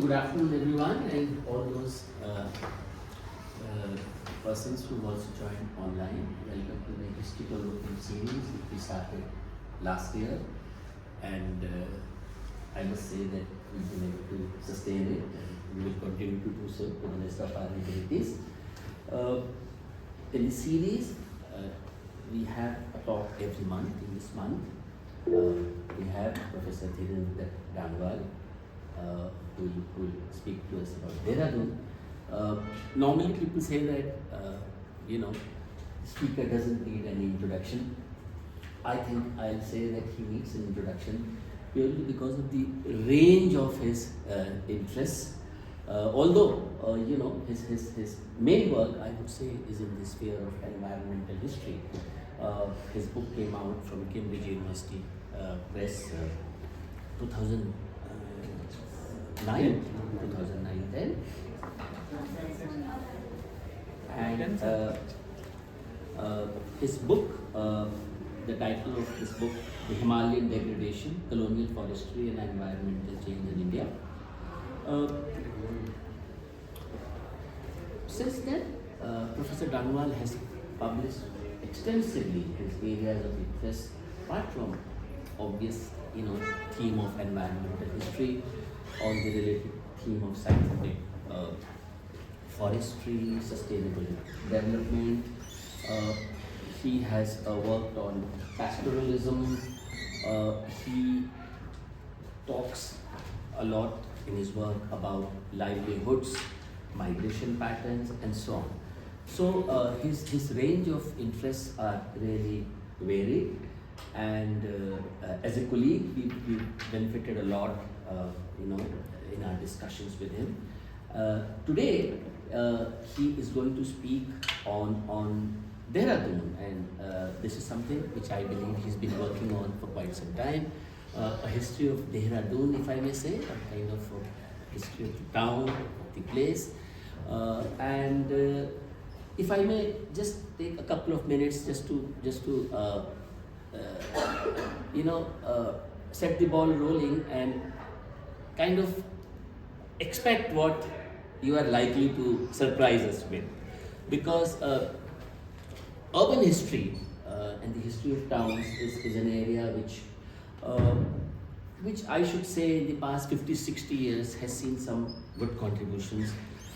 good afternoon everyone, and all those persons who also joined online. Welcome to the historical working series that we started last year, and I must say that we've been able to sustain it, and we will continue to do so to the rest of our abilities. In this series, we have a talk every month. In this month, we have Professor Dhirendra Dangwal, who will speak to us about Dehradun. Normally people say that, the speaker doesn't need any introduction. I think I'll say that he needs an introduction purely because of the range of his interests. Although, his main work, I would say, is in the sphere of environmental history. His book came out from Cambridge University Press 2009, 2009-10, and his book, the title of his book, The Himalayan Degradation, Colonial Forestry and Environmental Change in India. Since then, Professor Dangwal has published extensively his areas of interest, apart from obvious, theme of environmental history, on the related theme of scientific forestry, sustainable development. He has worked on pastoralism. He talks a lot in his work about livelihoods, migration patterns, and so on. So his range of interests are really varied, and as a colleague, we benefited a lot, in our discussions with him. Today, he is going to speak on Dehradun, and this is something which I believe he's been working on for quite some time. A history of Dehradun, if I may say, a kind of a history of the town, of the place. And if I may just take a couple of minutes just to set the ball rolling and kind of expect what you are likely to surprise us with, because urban history and the history of towns is an area which I should say in the past 50-60 years has seen some good contributions.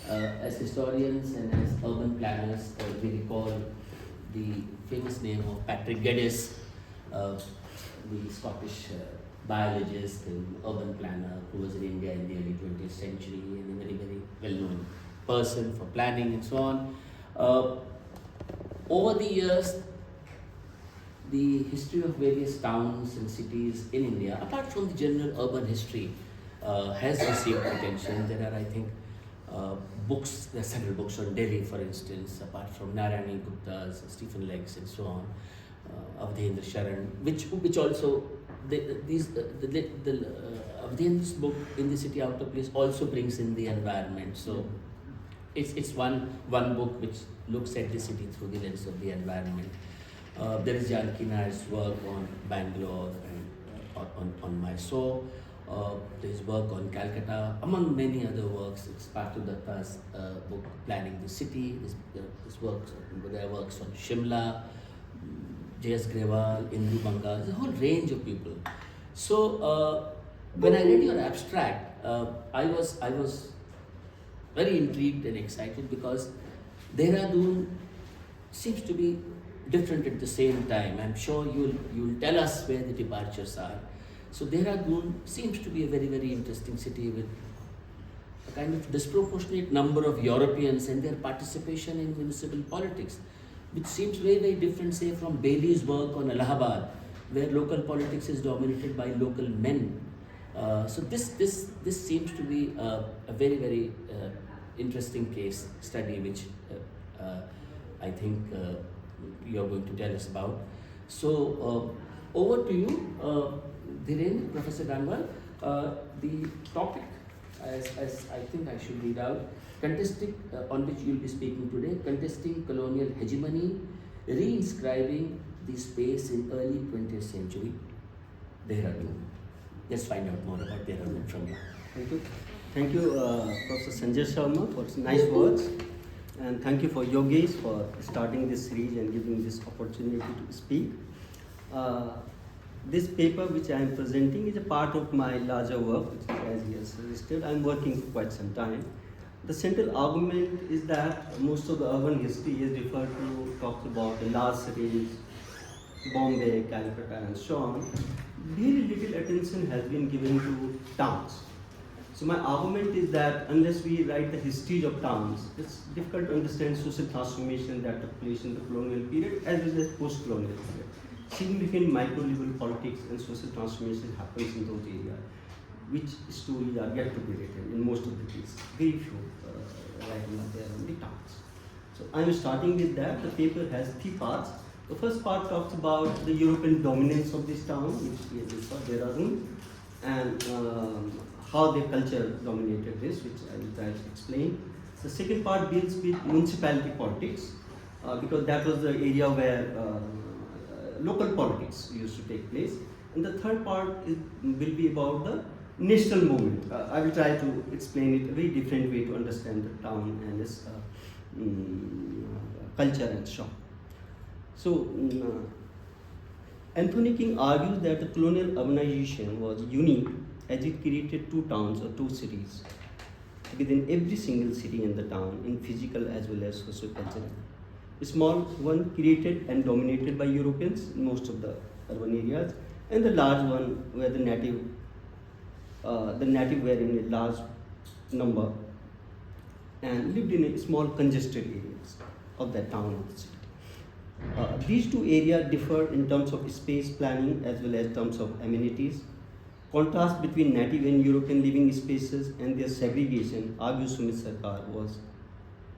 As historians and as urban planners, we recall the famous name of Patrick Geddes, the Scottish biologist and urban planner who was in India in the early 20th century, and a very, very well-known person for planning and so on. Over the years, the history of various towns and cities in India, apart from the general urban history, has received attention. There are, I think, books, there are several books on Delhi, for instance, apart from Narayani Gupta's, Stephen Legg's, and so on, of Dhirendra Sharan, which also, Avdhendra's book, In the City Out of Place, also brings in the environment. So it's one book which looks at the city through the lens of the environment. There is Janaki Nair's work on Bangalore and on Mysore. There's work on Calcutta, among many other works. It's Parthu Datta's book, Planning the City. There are works on Shimla, J.S. Grewal, Indu Bangal. There's a whole range of people. So when I read your abstract, I was very intrigued and excited, because Dehradun seems to be different at the same time. I'm sure you'll tell us where the departures are. So Dehradun seems to be a very, very interesting city with a kind of disproportionate number of Europeans and their participation in municipal politics, which seems very, very different, say, from Bailey's work on Allahabad, where local politics is dominated by local men. So this seems to be a very, very interesting case study, which I think you're going to tell us about. So over to you, Dhirendra, Professor Dangwal. The topic, as I think I should read out, contesting, on which you'll be speaking today, contesting colonial hegemony, re-inscribing the space in early 20th century, Dehradun. Let's find out more about Dehradun from you. Thank you. Thank you, Professor Sanjay Sharma, for nice words, and thank you for Yogesh for starting this series and giving this opportunity to speak. This paper which I am presenting is a part of my larger work, which, as he has suggested, I am working for quite some time. The central argument is that most of the urban history is referred to, talks about the large cities, Bombay, Calcutta, and so on. Very little attention has been given to towns. So my argument is that unless we write the histories of towns, it's difficult to understand social transformation that took place in the colonial period as well as post-colonial period. Significant micro-level politics and social transformation happens in those areas, which stories are yet to be written in most of the cases. Very few writing are there on the towns. So I'm starting with that. The paper has three parts. The first part talks about the European dominance of this town, which is Dehradun, and how their culture dominated this, which I will try to explain. The second part deals with municipality politics, because that was the area where local politics used to take place. And the third part will be about the national movement. I will try to explain it a very different way to understand the town and its culture and so on. So, Anthony King argues that the colonial urbanization was unique as it created two towns or two cities within every single city in the town in physical as well as socio-cultural. A small one created and dominated by Europeans in most of the urban areas, and the large one where the native were in a large number and lived in a small congested areas of that town or the city. These two areas differ in terms of space planning as well as terms of amenities. Contrast between native and European living spaces and their segregation, argues Sumit Sarkar, was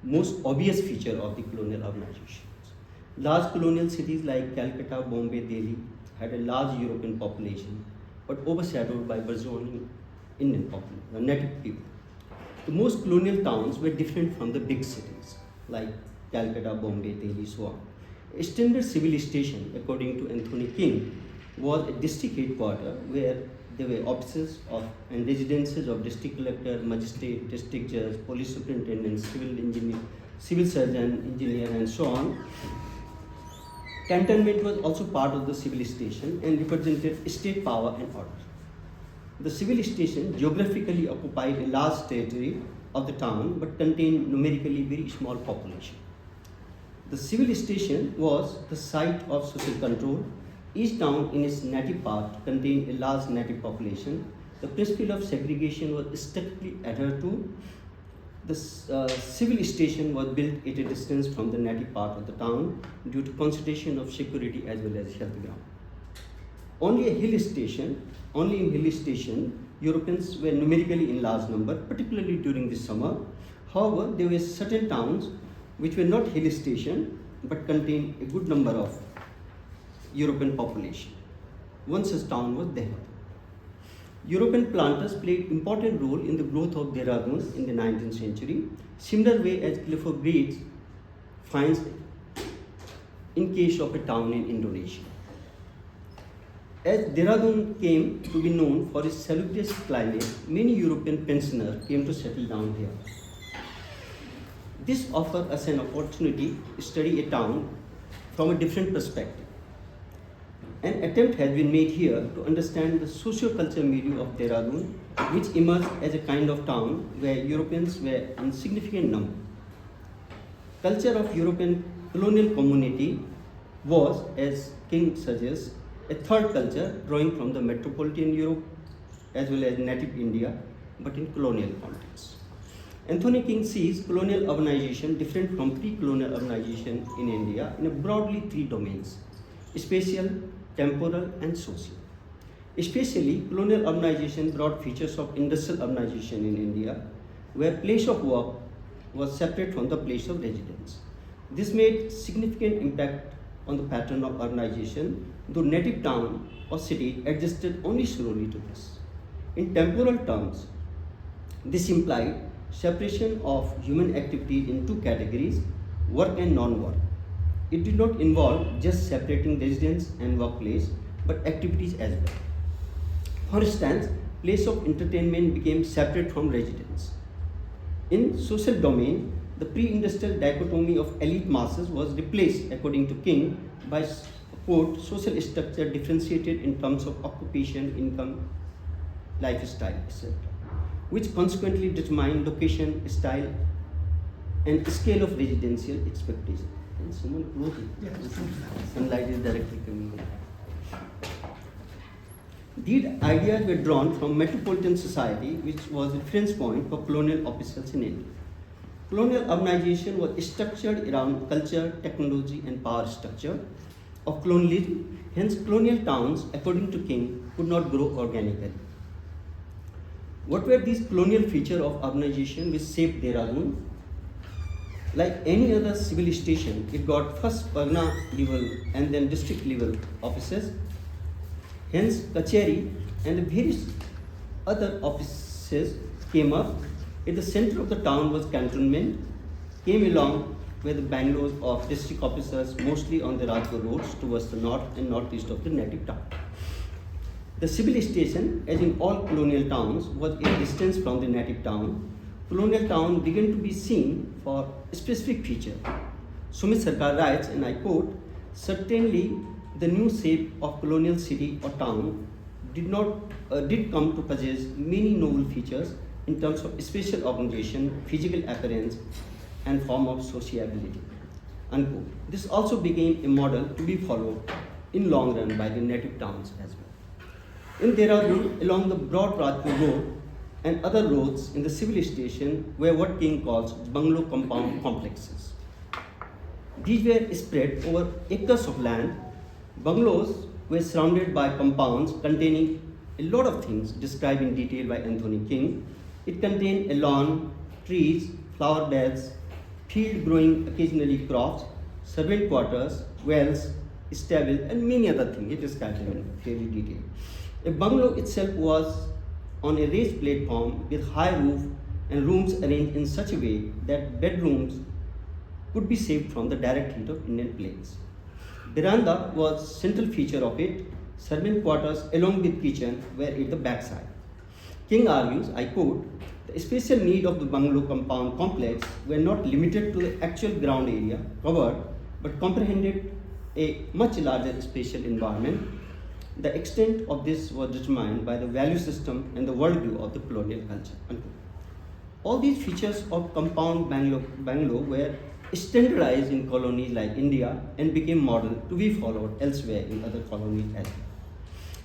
most obvious feature of the colonial urbanization. Large colonial cities like Calcutta, Bombay, Delhi had a large European population, but overshadowed by burgeoning Indian native people. The most colonial towns were different from the big cities like Calcutta, Bombay, Delhi, so on. A standard civil station, according to Anthony King, was a district headquarters where there were offices and residences of district collector, magistrate, district judge, police superintendent, civil engineer, civil surgeon, engineer, and so on. Cantonment was also part of the civil station and represented state power and order. The civil station geographically occupied a large territory of the town but contained numerically very small population. The civil station was the site of social control. Each town in its native part contained a large native population. The principle of segregation was strictly adhered to. The civil station was built at a distance from the native part of the town due to consideration of security as well as health ground. Only in hill station, Europeans were numerically in large number, particularly during the summer. However, there were certain towns which were not hill station but contained a good number of European population. One such town was Datt. European planters played important role in the growth of Dehradun in the 19th century, similar way as Clifford Gates finds in case of a town in Indonesia. As Dehradun came to be known for its salubrious climate, many European pensioners came to settle down here. This offered us an opportunity to study a town from a different perspective. An attempt has been made here to understand the socio-cultural milieu of Dehradun, which emerged as a kind of town where Europeans were in significant number. Culture of European colonial community was, as King suggests, a third culture drawing from the metropolitan Europe as well as native India, but in colonial context. Anthony King sees colonial urbanization different from pre-colonial urbanization in India in a broadly three domains: spatial, temporal, and social. Especially, colonial urbanization brought features of industrial urbanization in India, where place of work was separate from the place of residence. This made significant impact on the pattern of urbanization, though native town or city adjusted only slowly to this. In temporal terms, this implied separation of human activity in two categories, work and non-work. It did not involve just separating residence and workplace, but activities as well. For instance, place of entertainment became separate from residence. In social domain, the pre-industrial dichotomy of elite masses was replaced, according to King, by quote, social structure differentiated in terms of occupation, income, lifestyle, etc., which consequently determine location, style, and scale of residential expectation. And someone close it. Yeah, Sunlight is directly coming in. These ideas were drawn from metropolitan society, which was a reference point for colonial officials in India. Colonial urbanization was structured around culture, technology, and power structure of colonialism. Hence, colonial towns, according to King, could not grow organically. What were these colonial features of urbanization which shaped Dehradun? Like any other civil station, it got first Pargana level and then district level offices. Hence, Kacheri and the various other offices came up. At the center of the town was cantonment, came along where the bungalows of district officers, mostly on the Rajpur roads towards the north and northeast of the native town. The civil station, as in all colonial towns, was a distance from the native town. Colonial town began to be seen for a specific feature. Sumit Sarkar writes, and I quote, certainly the new shape of colonial city or town did come to possess many novel features in terms of spatial organization, physical appearance, and form of sociability. Unquote. This also became a model to be followed in long run by the native towns as well. In Dehradun, along the broad Rajpur road and other roads in the civil station were what King calls bungalow compound complexes. These were spread over acres of land. Bungalows were surrounded by compounds containing a lot of things described in detail by Anthony King. It contained a lawn, trees, flower beds, field growing occasionally crops, servant quarters, wells, stable, and many other things. It described them in fairly detail. A bungalow itself was on a raised platform with high roof and rooms arranged in such a way that bedrooms could be saved from the direct heat of Indian plains. Veranda was central feature of it. Servant quarters along with kitchen were at the backside. King argues, I quote, the special need of the bungalow compound complex were not limited to the actual ground area covered, but comprehended a much larger spatial environment. The extent of this was determined by the value system and the worldview of the colonial culture. Unquote. All these features of compound bungalow were standardized in colonies like India and became model to be followed elsewhere in other colonies as well.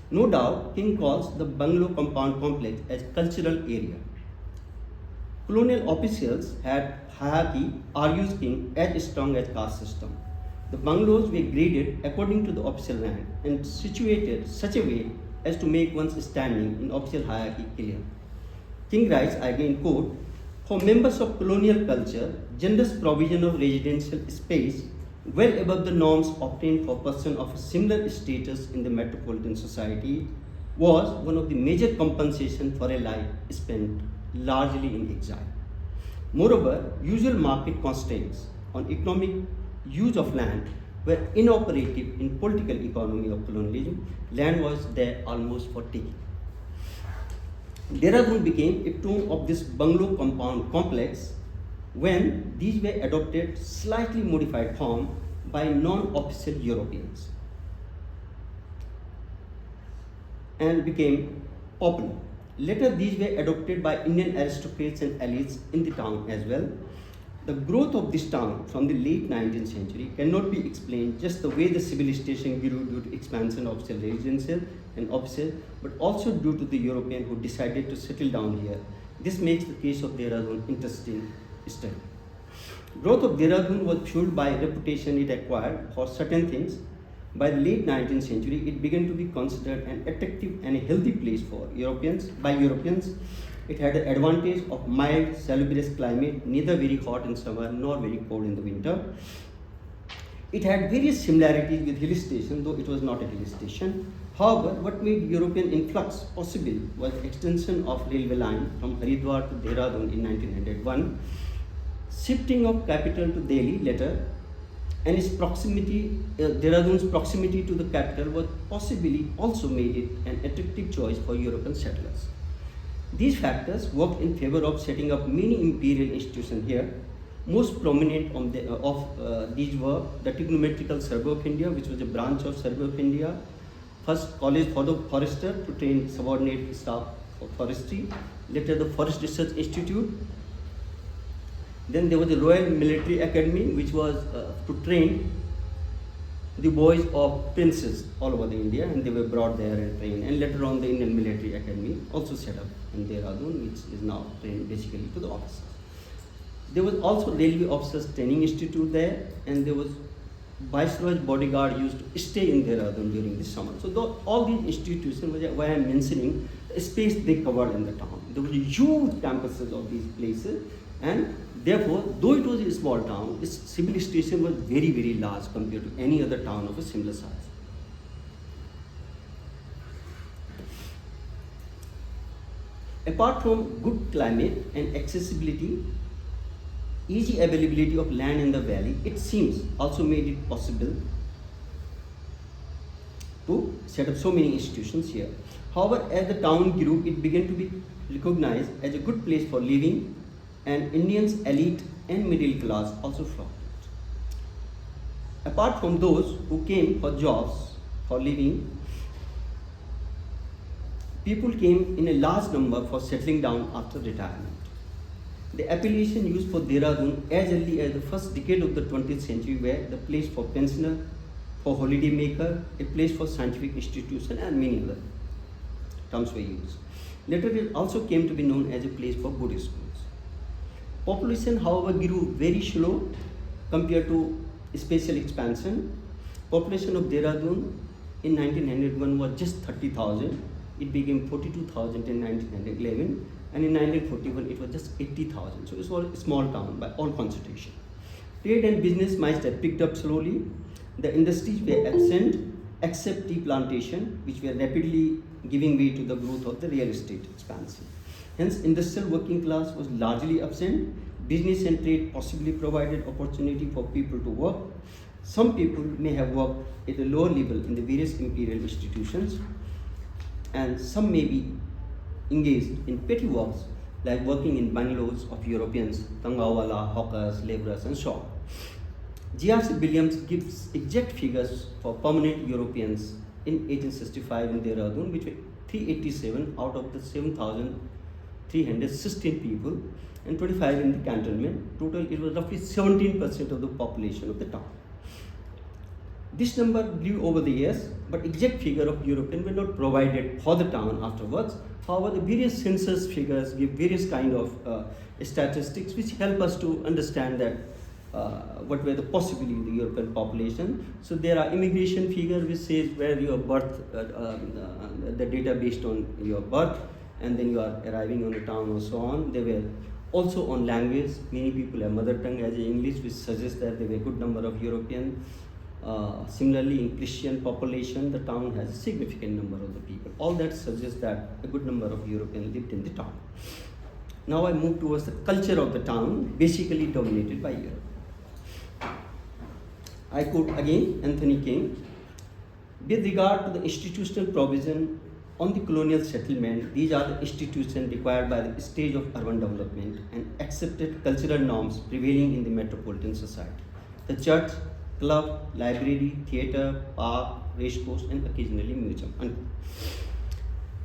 No doubt, King calls the bungalow compound complex as cultural area. Colonial officials had hierarchy, argues King, as strong as caste system. The bungalows were graded according to the official rank and situated such a way as to make one's standing in official hierarchy clear. King writes, I again quote, for members of colonial culture, generous provision of residential space well above the norms obtained for persons of a similar status in the metropolitan society was one of the major compensation for a life spent largely in exile. Moreover, usual market constraints on economic use of land were inoperative in political economy of colonialism. Land was there almost for taking. Dehradun became a tomb of this bungalow compound complex when these were adopted slightly modified form by non-official Europeans and became popular. Later these were adopted by Indian aristocrats and elites in the town as well. The growth of this town from the late 19th century cannot be explained just the way the civil station grew due to expansion of residential and offices, but also due to the European who decided to settle down here. This makes the case of Dehradun interesting study. Growth of Dehradun was fueled by reputation it acquired for certain things. By the late 19th century, it began to be considered an attractive and a healthy place for Europeans. It had the advantage of mild, salubrious climate, neither very hot in summer nor very cold in the winter. It had various similarities with hill station, though it was not a hill station. However, what made European influx possible was the extension of railway line from Haridwar to Dehradun in 1901, shifting of capital to Delhi later, and its proximity, Dehradun's proximity to the capital was possibly also made it an attractive choice for European settlers. These factors worked in favor of setting up many imperial institutions here. Most prominent of these were the Trigonometrical Survey of India, which was a branch of Survey of India. First, College for the Forester to train subordinate staff of forestry. Later, the Forest Research Institute. Then there was the Royal Military Academy, which was to train the boys of princes all over the India, and they were brought there and trained. And later on, the Indian Military Academy also set up in Dehradun, which is now trained basically to the officers. There was also Railway Officers Training Institute there, and there was Viceroy's bodyguard used to stay in Dehradun during the summer. So all these institutions, why I'm mentioning, the space they covered in the town. There were huge campuses of these places, and therefore, though it was a small town, its civil station was very, very large compared to any other town of a similar size. Apart from good climate and accessibility, easy availability of land in the valley, it seems also made it possible to set up so many institutions here. However, as the town grew, it began to be recognized as a good place for living, and Indians elite and middle class also flocked. Apart from those who came for jobs, for living, people came in a large number for settling down after retirement. The appellation used for Dehradun as early as the first decade of the 20th century were the place for pensioner, for holiday maker, a place for scientific institution, and many other terms were used. Later it also came to be known as a place for Buddhist schools. Population, however, grew very slow compared to spatial expansion. Population of Dehradun in 1901 was just 30,000. It became 42,000 in 1911, and in 1941 it was just 80,000. So it was a small town by all constitution. Trade and business might have picked up slowly. The industries were absent except tea plantation, which were rapidly giving way to the growth of the real estate expansion. Hence, industrial working class was largely absent. Business and trade possibly provided opportunity for people to work. Some people may have worked at a lower level in the various imperial institutions, and some may be engaged in petty works like working in bungalows of Europeans, tangawala, hawkers, laborers, and so on. G.R.C. Williams gives exact figures for permanent Europeans in 1865 in Dehradun, which were 387 out of the 7,316 people, and 25 in the cantonment. Total, it was roughly 17% of the population of the town. This number grew over the years, but exact figure of European were not provided for the town afterwards. However, the various census figures give various kind of statistics which help us to understand that what were the possibility in the European population. So there are immigration figures which says where your birth, the data based on your birth, and then you are arriving on a town and so on. They were also on language. Many people have mother tongue as English, which suggests that there were a good number of European. Similarly, in Christian population, the town has a significant number of the people. All that suggests that a good number of Europeans lived in the town. Now I move towards the culture of the town, basically dominated by Europe. I quote again Anthony King. With regard to the institutional provision on the colonial settlement, these are the institutions required by the stage of urban development and accepted cultural norms prevailing in the metropolitan society. The church, club, library, theatre, park, racecourse, and occasionally museum.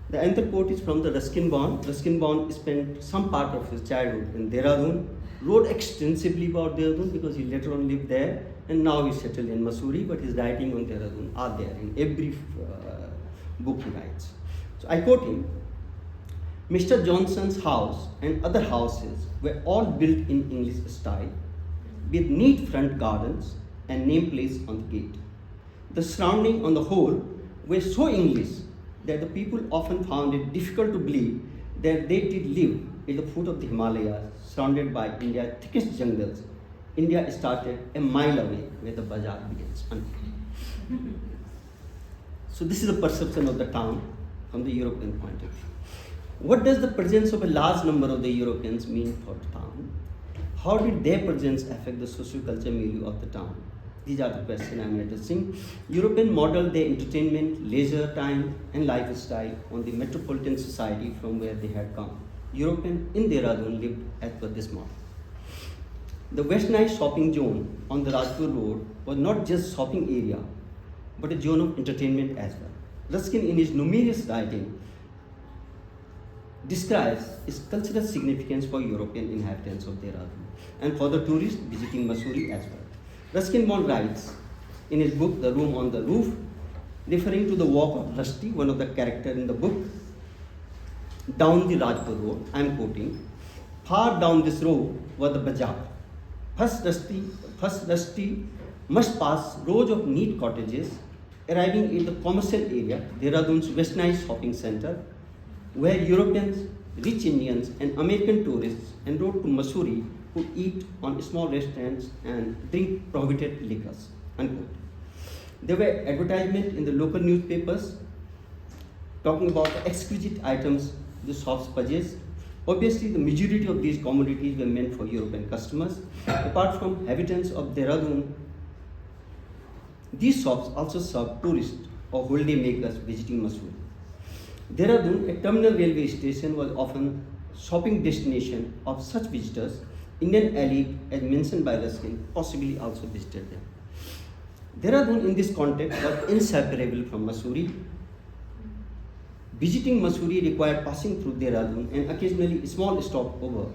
The another quote is from the Ruskin-Bond. Ruskin-Bond spent some part of his childhood in Dehradun, wrote extensively about Dehradun because he later on lived there, and now he's settled in Mussoorie, but his writing on Dehradun are there in every book he writes. So I quote him, Mr. Johnson's house and other houses were all built in English style, with neat front gardens and nameplates on the gate. The surroundings on the whole were so English that the people often found it difficult to believe that they did live at the foot of the Himalayas, surrounded by India's thickest jungles. India started a mile away where the bazaar begins. So this is the perception of the town from the European point of view. What does the presence of a large number of the Europeans mean for the town? How did their presence affect the socio-cultural milieu of the town? These are the questions I am addressing. European modeled their entertainment, leisure time, and lifestyle on the metropolitan society from where they had come. European in Dehradun lived as per this model. The westernized shopping zone on the Rajpur Road was not just shopping area, but a zone of entertainment as well. Ruskin, in his numerous writing, describes its cultural significance for European inhabitants of Dehradun and for the tourists visiting Mussoorie as well. Ruskin writes in his book, The Room on the Roof, referring to the walk of Rusty, one of the characters in the book, down the Rajpur Road. I am quoting, far down this road was the bazaar. First Rusty must pass rows of neat cottages, arriving in the commercial area, Dehradun's westernized shopping center, where Europeans, rich Indians, and American tourists en route to Mussoorie could eat on small restaurants and drink prohibited liquors. Unquote. There were advertisements in the local newspapers talking about the exquisite items the shops purchased. Obviously, the majority of these commodities were meant for European customers. Apart from inhabitants of Dehradun, these shops also served tourists or holiday makers visiting Mussoorie. Dehradun, a terminal railway station, was often shopping destination of such visitors. Indian elite, as mentioned by Ruskin, possibly also visited them. Dehradun in this context was inseparable from Mussoorie. Visiting Mussoorie required passing through Dehradun and occasionally a small stopover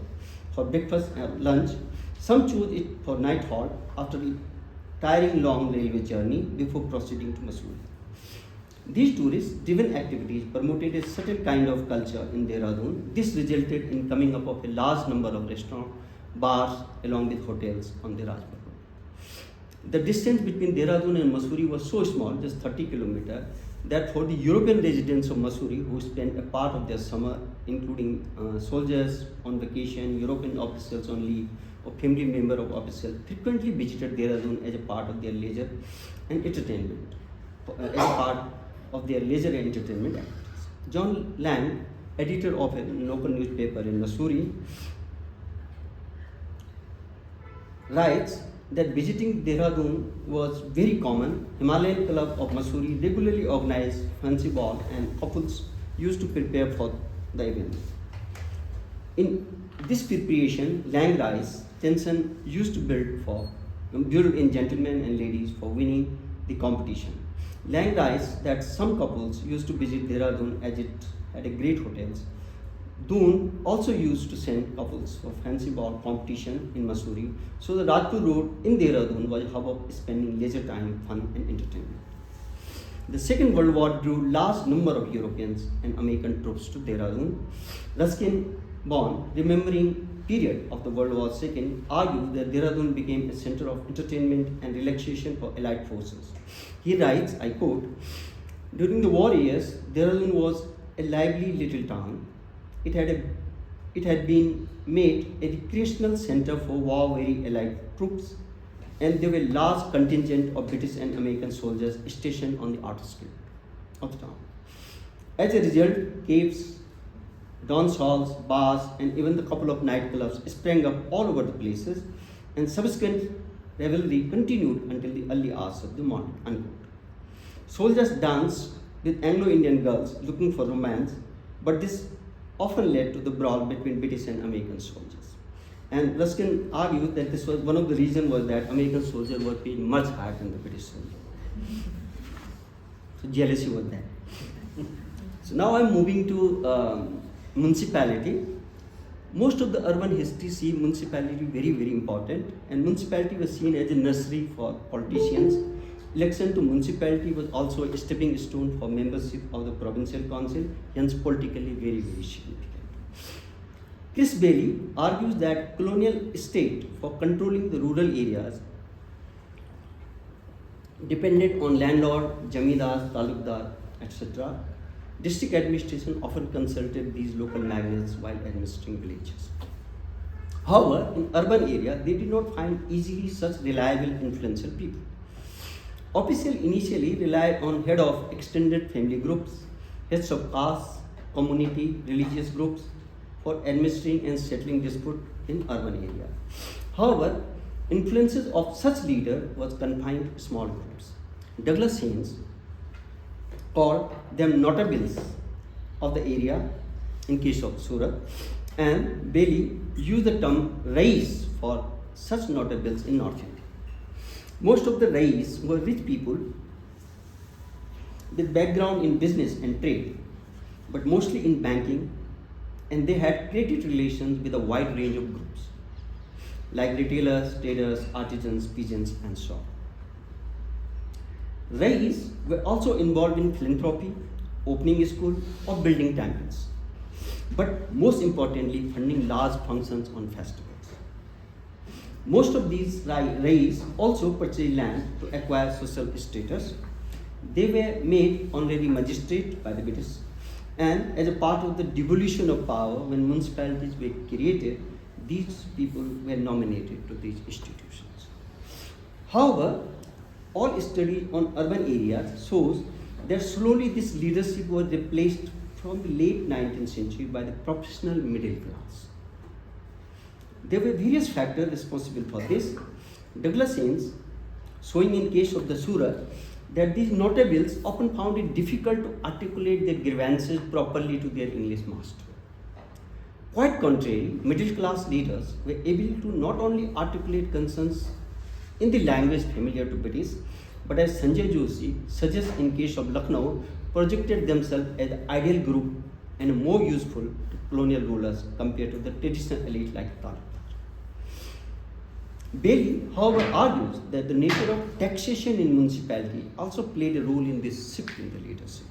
for breakfast and lunch. Some chose it for night halt after a tiring long railway journey before proceeding to Mussoorie. These tourist-driven activities promoted a certain kind of culture in Dehradun. This resulted in coming up of a large number of restaurants, bars, along with hotels on the Rajpur Road. The distance between Dehradun and Mussoorie was so small, just 30 kilometers, that for the European residents of Mussoorie who spent a part of their summer, including soldiers on vacation, European officials on leave, or family member of officials, frequently visited Dehradun as a part of their leisure and entertainment, activities. John Lang, editor of a local newspaper in Mussoorie, writes that visiting Dehradun was very common. Himalayan Club of Mussoorie regularly organized fancy ball and couples used to prepare for the event. In this preparation, Lang writes, tension used to build in gentlemen and ladies for winning the competition. Lang writes that some couples used to visit Dehradun as it had a great hotels. Doon also used to send couples for fancy ball competition in Mussoorie, so the Rajpur Road in Dehradun was a hub of spending leisure time, fun and entertainment. The Second World War drew large number of Europeans and American troops to Dehradun. Ruskin, born remembering period of the World War II, argues that Dehradun became a center of entertainment and relaxation for Allied forces. He writes, I quote, during the war years, Dehradun was a lively little town. It had been made a recreational center for war-weary Allied troops, and there were large contingent of British and American soldiers stationed on the outskirts of the town. As a result, caves, dance halls, bars, and even the couple of nightclubs sprang up all over the places, and subsequent revelry continued until the early hours of the morning. Unquote. Soldiers danced with Anglo-Indian girls looking for romance, but this often led to the brawl between British and American soldiers. And Ruskin argued that this was one of the reasons was that American soldiers were paid much higher than the British soldiers. So jealousy was there. So now I'm moving to municipality. Most of the urban history see municipality very, very important, and municipality was seen as a nursery for politicians. Election to municipality was also a stepping stone for membership of the provincial council, hence politically very, very significant. Chris Bailey argues that colonial state for controlling the rural areas depended on landlord, jamidar, talukdar, etc. District administration often consulted these local magnates while administering villages. However, in urban area, they did not find easily such reliable, influential people. Officials initially relied on head of extended family groups, heads of caste, community, religious groups for administering and settling dispute in urban area. However, Influences of such leader was confined to small groups. Douglas Haynes called them notables of the area in case of Surat, and Bailey used the term rais for such notables in North India. Most of the rais were rich people with background in business and trade, but mostly in banking, and they had credit relations with a wide range of groups, like retailers, traders, artisans, peasants, and so on. Rais were also involved in philanthropy, opening a school, or building temples, but most importantly, funding large functions on festivals. Most of these rais also purchased land to acquire social status. They were made honorary magistrate by the British, and as a part of the devolution of power, when municipalities were created, these people were nominated to these institutions. However, all study on urban areas shows that slowly this leadership was replaced from the late 19th century by the professional middle class. There were various factors responsible for this. Douglas Haynes, showing in case of the Surat, that these notables often found it difficult to articulate their grievances properly to their English master. Quite contrary, middle class leaders were able to not only articulate concerns in the language familiar to British, but as Sanjay Joshi suggests in case of Lucknow, projected themselves as the ideal group and more useful to colonial rulers compared to the traditional elite like Datt. Bailey, however, argues that the nature of taxation in municipality also played a role in this shift in the leadership.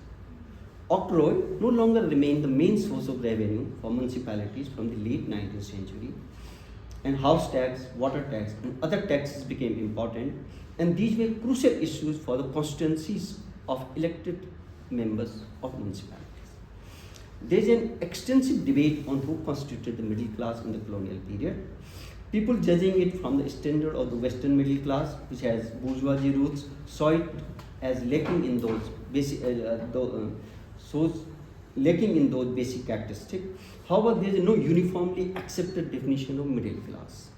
Octroi no longer remained the main source of revenue for municipalities from the late 19th century, and house tax, water tax, and other taxes became important, and these were crucial issues for the constituencies of elected members of municipalities. There is an extensive debate on who constituted the middle class in the colonial period. People judging it from the standard of the Western middle class, which has bourgeoisie roots, saw it as lacking in those basic, characteristics. However, there is no uniformly accepted definition of middle class.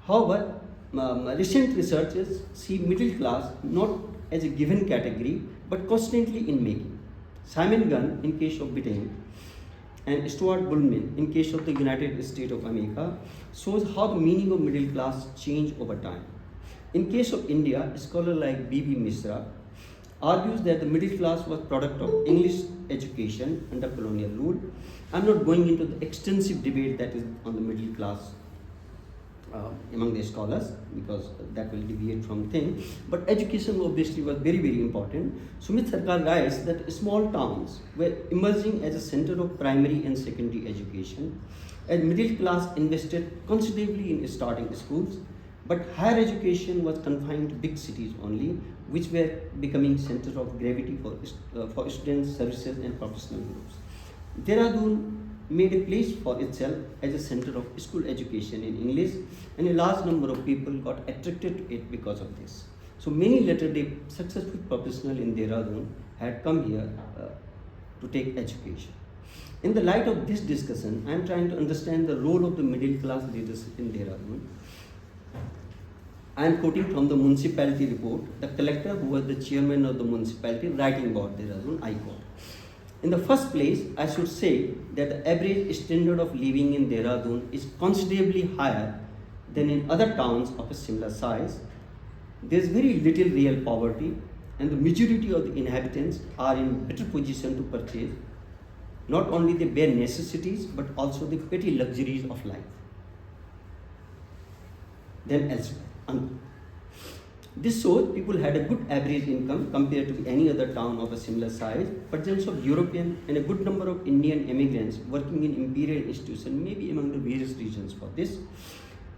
However, recent researchers see middle class not as a given category, but constantly in making. Simon Gunn, in case of Britain, and Stuart Bullman, in case of the United States of America, shows how the meaning of middle class changed over time. In case of India, a scholar like B.B. Misra argues that the middle class was product of English education under colonial rule. I'm not going into the extensive debate that is on the middle class among the scholars, because that will deviate from thing. But education obviously was very, very important. Sumit Sarkar writes that small towns were emerging as a center of primary and secondary education, and middle class invested considerably in starting schools, but higher education was confined to big cities only, which were becoming centers of gravity for students, services, and professional groups. Dehradun made a place for itself as a center of school education in English, and a large number of people got attracted to it because of this. So many later-day successful professionals in Dehradun had come here to take education. In the light of this discussion, I am trying to understand the role of the middle class leadership in Dehradun. I am quoting from the municipality report, the collector who was the chairman of the municipality writing about Dehradun, I quote. In the first place, I should say that the average standard of living in Dehradun is considerably higher than in other towns of a similar size. There is very little real poverty, and the majority of the inhabitants are in better position to purchase not only the bare necessities but also the petty luxuries of life than elsewhere. This shows people had a good average income compared to any other town of a similar size. Presence of European and a good number of Indian immigrants working in imperial institutions may be among the various reasons for this.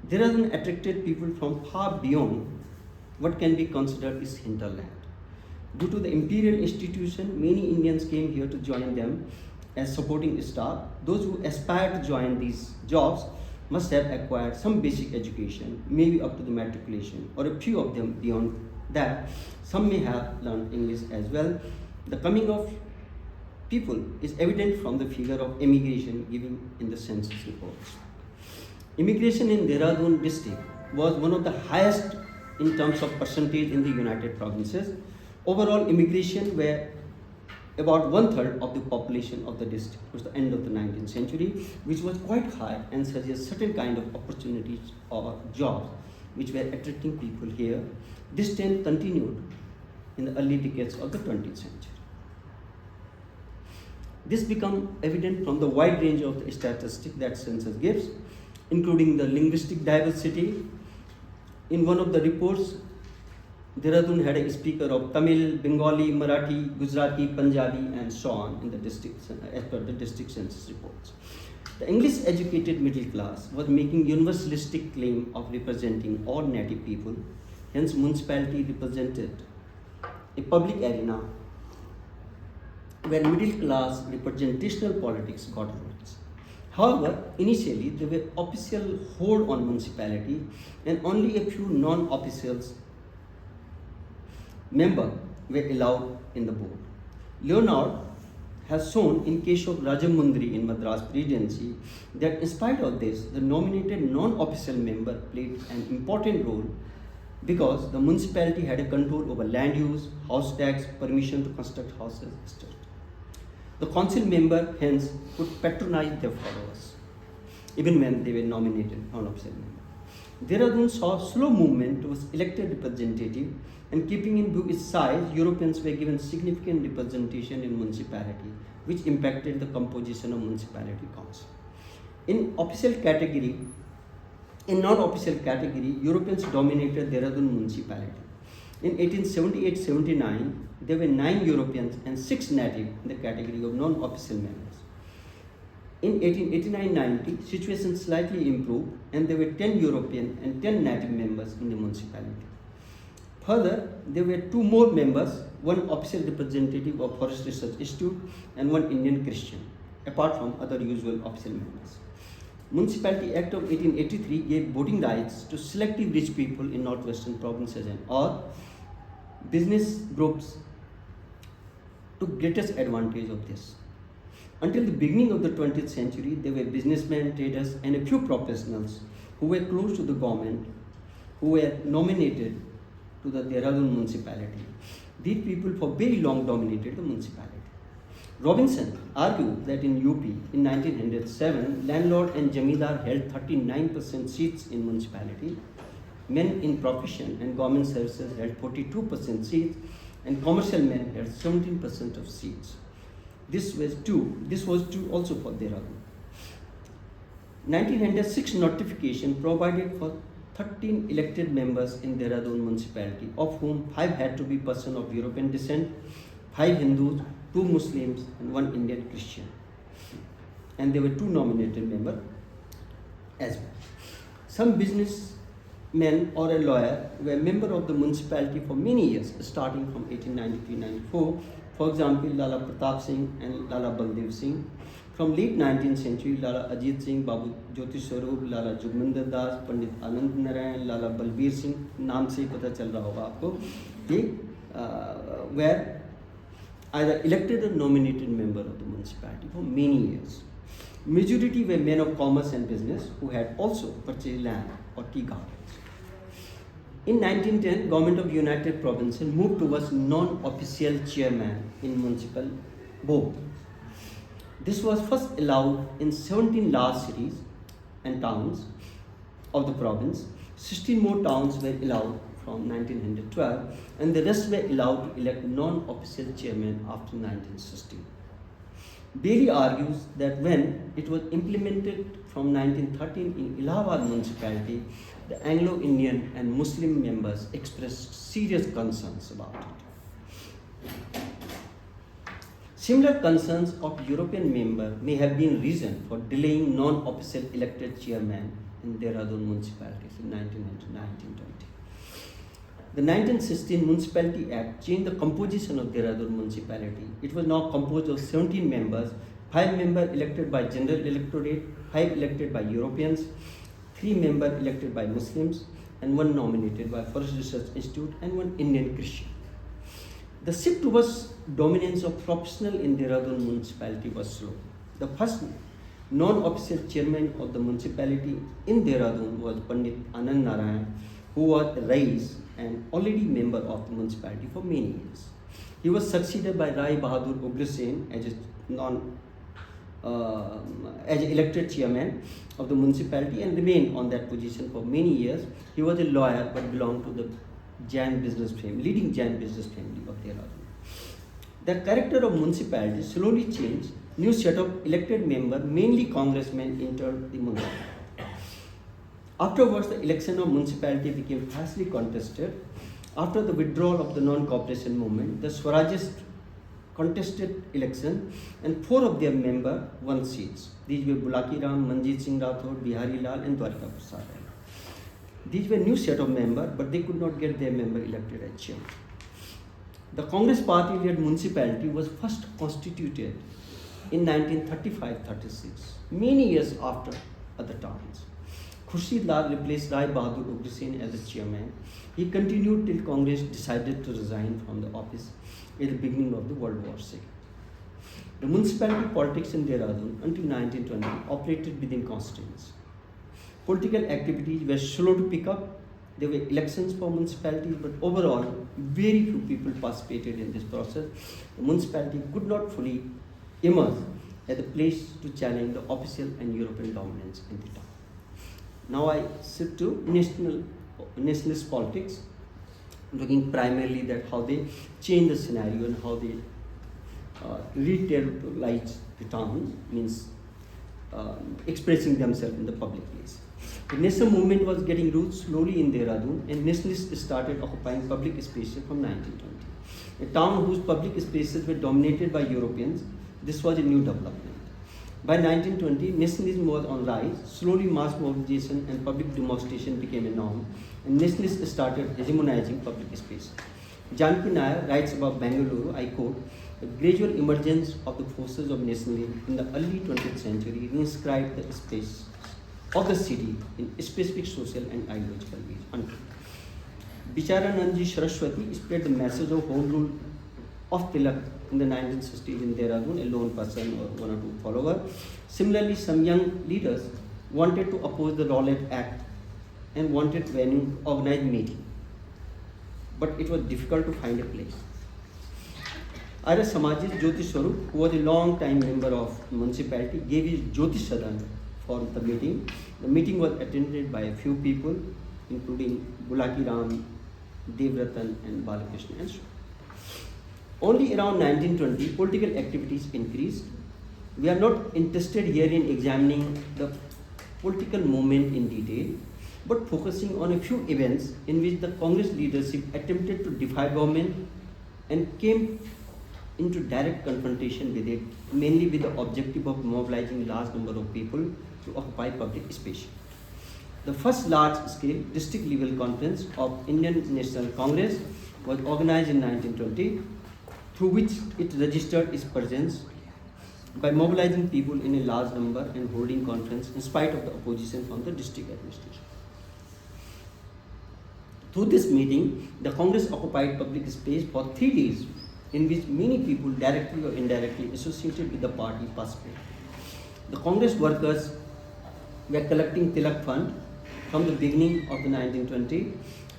Dehradun attracted people from far beyond what can be considered as hinterland. Due to the imperial institution, many Indians came here to join them as supporting staff. Those who aspired to join these jobs must have acquired some basic education, maybe up to the matriculation, or a few of them beyond that. Some may have learned English as well. The coming of people is evident from the figure of immigration given in the census reports. Immigration in Dehradun district was one of the highest in terms of percentage in the United Provinces. Overall immigration were about 1/3 of the population of the district. It was the end of the 19th century, which was quite high and suggests certain kind of opportunities or jobs which were attracting people here. This trend continued in the early decades of the 20th century. This becomes evident from the wide range of the statistics that census gives, including the linguistic diversity. In one of the reports, Dehradun had a speaker of Tamil, Bengali, Marathi, Gujarati, Punjabi, and so on in the district, as per the district census reports. The English-educated middle class was making universalistic claim of representing all native people. Hence, municipality represented a public arena where middle class representational politics got roots. However, initially there were official hold on municipality and only a few non-officials members were allowed in the board. Leonard has shown in case of Rajamundry in Madras Presidency that in spite of this, the nominated non-official member played an important role because the municipality had a control over land use, house tax, permission to construct houses, etc. The council member hence could patronize their followers, even when they were nominated non-official members. Dehradun saw slow movement towards elected representative, and keeping in view its size, Europeans were given significant representation in municipality, which impacted the composition of municipality council. In non-official category, Europeans dominated Dehradun municipality. In 1878-79, there were 9 Europeans and 6 native in the category of non-official members. In 1889-90, situation slightly improved and there were 10 European and 10 native members in the municipality. Further, there were 2 more members, one official representative of Forest Research Institute and one Indian Christian, apart from other usual official members. Municipality Act of 1883 gave voting rights to selective rich people in northwestern provinces and or business groups took greatest advantage of this. Until the beginning of the 20th century, there were businessmen, traders, and a few professionals who were close to the government who were nominated to the Dehradun municipality. These people for very long dominated the municipality. Robinson argued that in UP in 1907, landlord and jamidar held 39% seats in municipality. Men in profession and government services held 42% seats, and commercial men held 17% of seats. This was true also for Dehradun. 1906 notification provided for 13 elected members in Dehradun municipality, of whom 5 had to be persons of European descent, 5 Hindus, 2 Muslims, and 1 Indian Christian. And there were 2 nominated members as well. Some businessmen or a lawyer were member of the municipality for many years, starting from 1893-94. For example, Lala Pratap Singh and Lala Baldev Singh. From late 19th century, Lala Ajit Singh, Babu Jyoti Swarup, Lala Jugminder Das, Pandit Anand Narayan, Lala Balbir Singh, नाम से ही पता चल रहा होगा आपको, they were either elected or nominated member of the municipality for many years. Majority were men of commerce and business who had also purchased land or tea gardens. In 1910, Government of United Provinces moved towards non-official chairman in municipal board. This was first allowed in 17 large cities and towns of the province. 16 more towns were allowed from 1912, and the rest were allowed to elect non-official chairman after 1916. Bailey argues that when it was implemented from 1913 in Allahabad municipality, the Anglo-Indian and Muslim members expressed serious concerns about it. Similar concerns of European members may have been reason for delaying non-official elected chairman in Dehradun municipalities in 1919-20. The 1916 Municipality Act changed the composition of Dehradun municipality. It was now composed of 17 members, 5 members elected by general electorate, 5 elected by Europeans, 3 members elected by Muslims, and 1 nominated by Forest Research Institute, and 1 Indian Christian. The shift towards dominance of professional in Dehradun municipality was slow. The first Non-official chairman of the municipality in Dehradun was Pandit Anand Narayan, who was a Rais and already member of the municipality for many years. He was succeeded by Rai Bahadur Ugrasen as an elected chairman of the municipality and remained on that position for many years. He was a lawyer but belonged to the leading Jain business family of Dehradun. The character of municipality slowly changed. New set of elected members, mainly congressmen, entered the municipality. Afterwards, the election of municipality became fiercely contested. After the withdrawal of the non-cooperation movement, the Swarajist contested election and 4 of their members won seats. These were Bulaki Ram, Manjit Singh Rathod, Bihari Lal and Dwarka Prasad. These were new set of members, but they could not get their member elected as chairman. The Congress party-led municipality was first constituted in 1935-36, many years after other towns. Khurshid Lal replaced Rai Bahadur Ugrasen as the chairman. He continued till Congress decided to resign from the office at the beginning of the World War II. The municipality politics in Dehradun until 1920 operated within constraints. Political activities were slow to pick up. There were elections for municipalities, but overall, very few people participated in this process. The municipality could not fully emerge as a place to challenge the official and European dominance in the town. Now I shift to nationalist politics, looking primarily at how they change the scenario and how they retailize the town, means expressing themselves in the public place. The national movement was getting roots slowly in Dehradun, and nationalists started occupying public spaces from 1920. A town whose public spaces were dominated by Europeans, this was a new development. By 1920, nationalism was on rise. Slowly, mass mobilization and public demonstration became a norm, and nationalists started hegemonizing public space. Janki Nair writes about Bengaluru, I quote, the gradual emergence of the forces of nationalism in the early 20th century re-inscribed the space of the city in specific social and ideological ways. Unquote. Bicharanandji Saraswati spread the message of home rule of Tilak in the 1960s in Dehradun, a lone person or 1 or 2 followers. Similarly, some young leaders wanted to oppose the Rowlatt Act and wanted venue to organize meeting. But it was difficult to find a place. Ira Samajist Jyoti Swarup, who was a long time member of the municipality, gave his Jyoti Sadan for the meeting. The meeting was attended by a few people, including Bulaki Ram, Devratan and Balakrishna and so on. Only around 1920, political activities increased. We are not interested here in examining the political movement in detail, but focusing on a few events in which the Congress leadership attempted to defy government and came into direct confrontation with it, mainly with the objective of mobilizing large number of people to occupy public space. The first large-scale district-level conference of Indian National Congress was organized in 1920, through which it registered its presence by mobilizing people in a large number and holding conference in spite of the opposition from the district administration. Through this meeting, the Congress occupied public space for 3 days, in which many people directly or indirectly associated with the party participated. The Congress workers were collecting Tilak Fund from the beginning of the 1920s.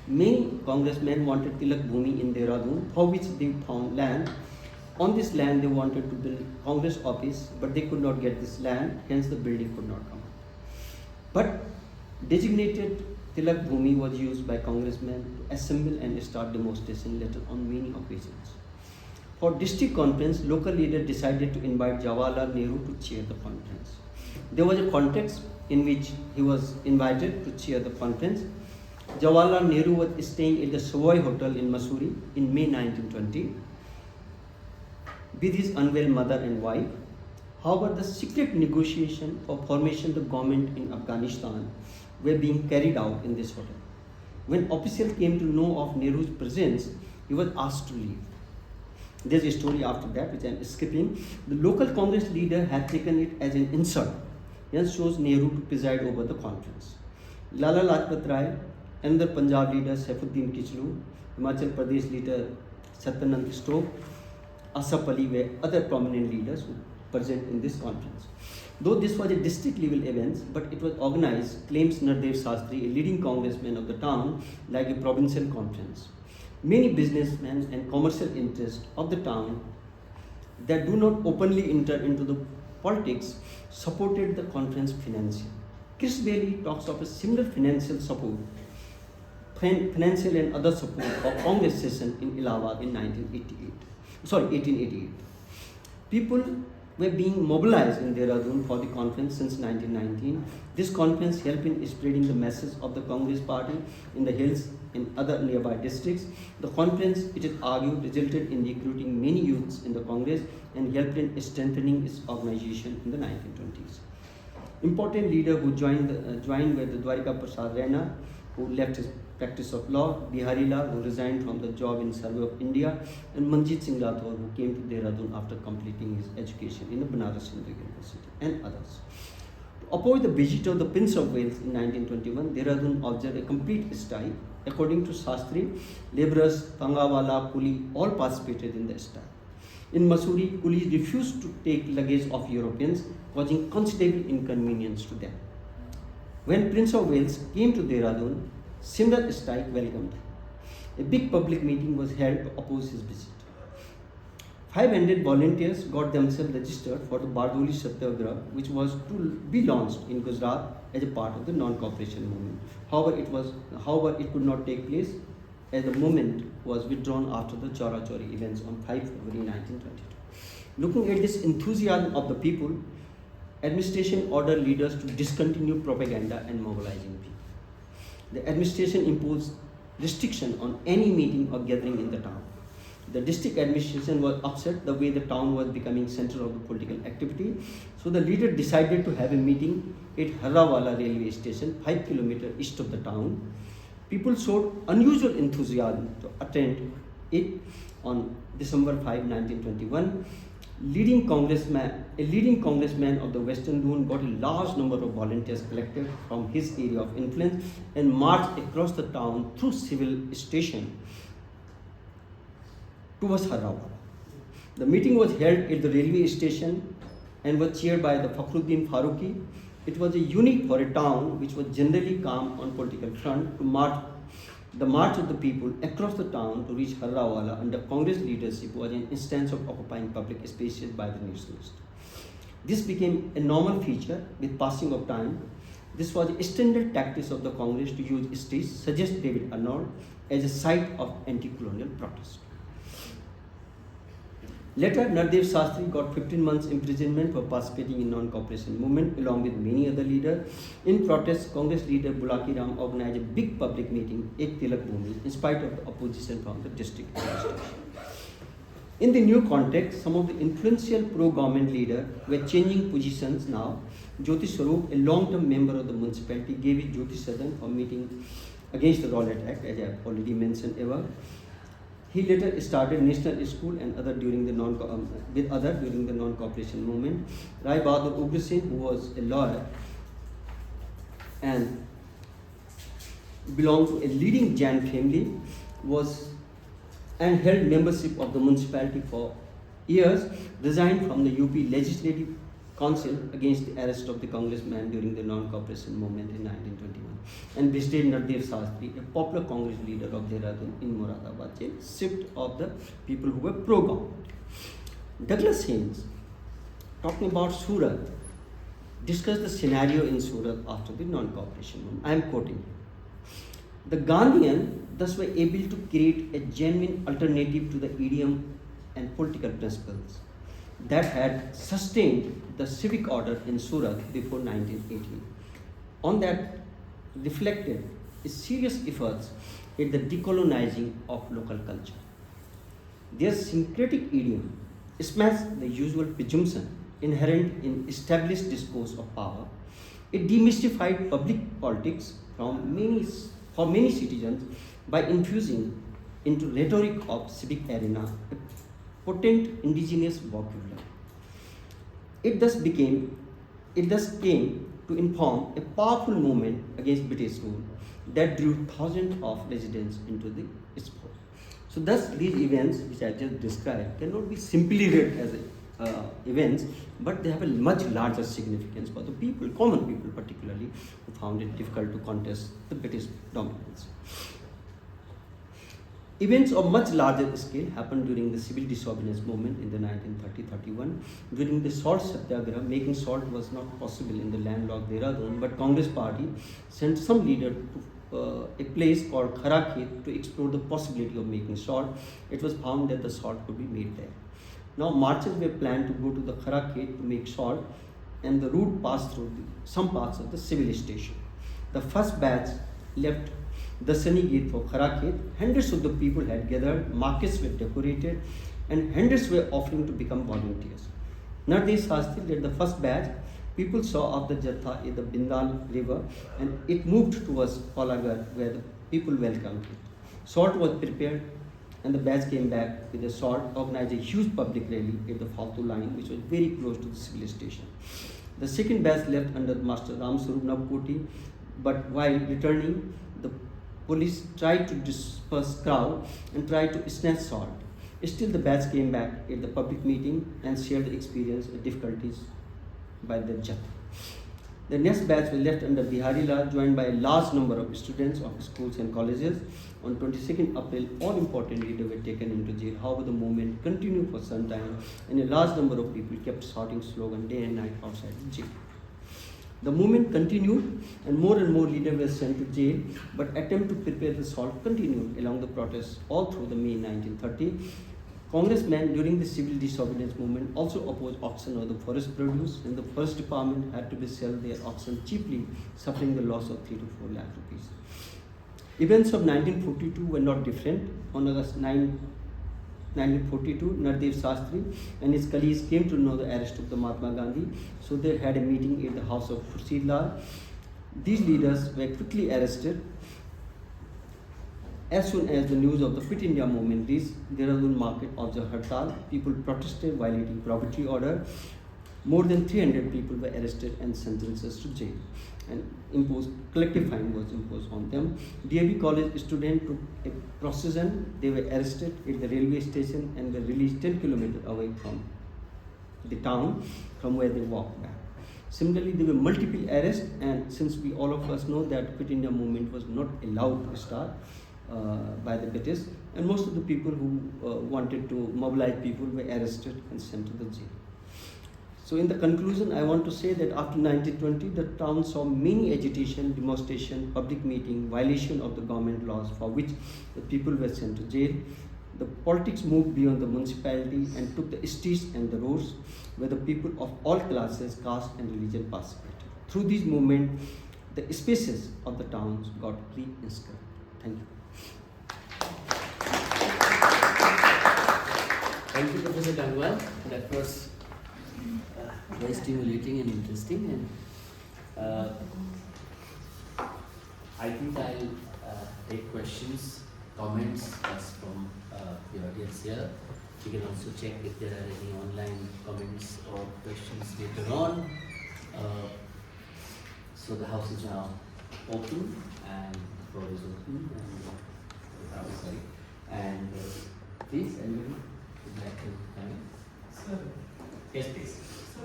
Many congressmen wanted Tilak Bhumi in Dehradun, for which they found land. On this land, they wanted to build Congress office, but they could not get this land, hence the building could not come up. But designated Tilak Bhumi was used by congressmen to assemble and start demonstration later on many occasions. For district conference, local leaders decided to invite Jawaharlal Nehru to chair the conference. There was a context in which he was invited to chair the conference. Jawaharlal Nehru was staying at the Savoy Hotel in Mussoorie in May 1920 with his unwell mother and wife. However, the secret negotiation for formation of the government in Afghanistan were being carried out in this hotel. When officials came to know of Nehru's presence, he was asked to leave. There's a story after that which I am skipping. The local Congress leader had taken it as an insult and chose Nehru to preside over the conference. Lala Lajpat Rai, another Punjab leader Saifuddin Kichlu, Himachal Pradesh leader Satyanand Stove, Asaf Ali were other prominent leaders who present in this conference. Though this was a district level event, but it was organized, claims Nardev Shastri, a leading congressman of the town, like a provincial conference. Many businessmen and commercial interests of the town that do not openly enter into the politics supported the conference financially. Chris Bailey talks of a similar financial support, financial and other support of Congress session in Allahabad in 1888. People were being mobilized in Dehradun for the conference since 1919. This conference helped in spreading the message of the Congress party in the hills in other nearby districts. The conference, it is argued, resulted in recruiting many youths in the Congress and helped in strengthening its organization in the 1920s. Important leader who joined were the Dwarika Prasad Raina, who left his practice of law, Bihari Lal, who resigned from the job in Survey of India, and Manjit Singh Rathore, who came to Dehradun after completing his education in the Banaras Hindu University, and others. To oppose the visit of the Prince of Wales in 1921, Dehradun observed a complete strike. According to Shastri, laborers, Pangawala, Kuli, all participated in the strike. In Mussoorie, coolies refused to take luggage of Europeans, causing considerable inconvenience to them. When Prince of Wales came to Dehradun, similar strike welcomed. A big public meeting was held to oppose his visit. 500 volunteers got themselves registered for the Bardoli Satyagraha, which was to be launched in Gujarat as a part of the non-cooperation movement. However, it could not take place as the movement was withdrawn after the Chora Chori events on 5 February 1922. Looking at this enthusiasm of the people, administration ordered leaders to discontinue propaganda and mobilizing people. The administration imposed restriction on any meeting or gathering in the town. The district administration was upset the way the town was becoming center of the political activity. So the leader decided to have a meeting at Harrawala railway station, 5 kilometers east of the town. People showed unusual enthusiasm to attend it on December 5, 1921. A leading congressman of the Western Doon got a large number of volunteers collected from his area of influence and marched across the town through civil station towards Harrawala. The meeting was held at the railway station and was chaired by the Fakhruddin Farooqi. It was a unique for a town which was generally calm on political front to march. The march of the people across the town to reach Harrawala under Congress leadership was an instance of occupying public spaces by the nationalists. This became a normal feature with passing of time. This was a standard tactic of the Congress to use streets, suggests David Arnold, as a site of anti-colonial protest. Later, Nardev Shastri got 15 months imprisonment for participating in non-cooperation movement along with many other leaders. In protest, Congress leader Bulaki Ram organized a big public meeting at Tilak Bhumi in spite of the opposition from the district administration. In the new context, some of the influential pro-government leaders were changing positions now. Jyoti Swarup, a long-term member of the municipality, gave his Jyoti Sadan for meeting against the Rowlatt Act, as I have already mentioned above. He later started national school and other during the non-cooperation movement. Rai Bahadur Ugra Singh, who was a lawyer and belonged to a leading Jain family, and held membership of the municipality for years, resigned from the UP Legislative Council against the arrest of the congressman during the non-cooperation movement in 1921, and visited Nardev Shastri, a popular Congress leader of Dehradun in Moradabad, a shift of the people who were pro-government. Douglas Haynes, talking about Surat, discussed the scenario in Surat after the non-cooperation movement. I am quoting. The Gandhians thus were able to create a genuine alternative to the idiom and political principles that had sustained the civic order in Surat before 1918. On that reflected serious efforts at the decolonizing of local culture. Their syncretic idiom smashed the usual presumption inherent in established discourse of power. It demystified public politics for many citizens by infusing into rhetoric of civic arena a potent indigenous vocabulary. It thus came to inform a powerful movement against British rule that drew thousands of residents into its fold. So thus these events which I just described cannot be simply read as a events, but they have a much larger significance for the people, common people particularly, who found it difficult to contest the British dominance. Events of much larger scale happened during the civil disobedience movement in the 1930-31. During the salt satyagraha, making salt was not possible in the landlocked Dehradun, but Congress party sent some leader to a place called Kharakhet to explore the possibility of making salt. It was found that the salt could be made there. Now marches were planned to go to the Kharakhet to make salt, and the route passed through some parts of the civil station. The first batch left the sunny gate for Kharakhet. Hundreds of the people had gathered, markets were decorated, and hundreds were offering to become volunteers. Nardev Shastri led the first batch. People saw of the Jatha in the Bindal river, and it moved towards Palagar, where the people welcomed it. Salt was prepared, and the batch came back with the salt, organized a huge public rally at the Faltu line, which was very close to the civil station. The second batch left under Master Ram Swarup Navkoti, but while returning, the police tried to disperse crowd and tried to snatch salt. Still, the batch came back at the public meeting and shared the experience and difficulties by the Jat. The next batch was left under Bihari Lal, joined by a large number of students of schools and colleges. On 22nd April, all important leaders were taken into jail. However, the movement continued for some time, and a large number of people kept shouting slogan day and night outside the jail. The movement continued, and more leaders were sent to jail, but attempt to prepare the salt continued along the protests all through the May 1930. Congressmen during the civil disobedience movement also opposed auction of the forest produce, and the forest department had to be sell their auction cheaply, suffering the loss of 3 to 4 lakh rupees. Events of 1942 were not different. On August 9, 1942, Nardev Shastri and his colleagues came to know the arrest of the Mahatma Gandhi, so they had a meeting at the house of Khurshid Lal. These leaders were quickly arrested. As soon as the news of the Quit India movement reached Dehradun market observed Hartal, people protested violating property order. More than 300 people were arrested and sentenced to jail, and collective fine was imposed on them. DAV college students took a procession. They were arrested at the railway station and were released 10 kilometers away from the town from where they walked back. Similarly, there were multiple arrests, and since we all of us know that Quit India movement was not allowed to start by the British, and most of the people who wanted to mobilize people were arrested and sent to the jail. So in the conclusion, I want to say that after 1920, the town saw many agitation, demonstration, public meeting, violation of the government laws for which the people were sent to jail. The politics moved beyond the municipality and took the streets and the roads, where the people of all classes, caste and religion participated. Through these movements, the spaces of the towns got re-inscribed. Thank you. Thank you, Professor Dangwal. That was very stimulating and interesting, and I think I'll take questions, comments from the audience here. You can also check if there are any online comments or questions later on. So the house is now open and the floor is open, and please, anybody would like to come in? Sir. Yes, please. So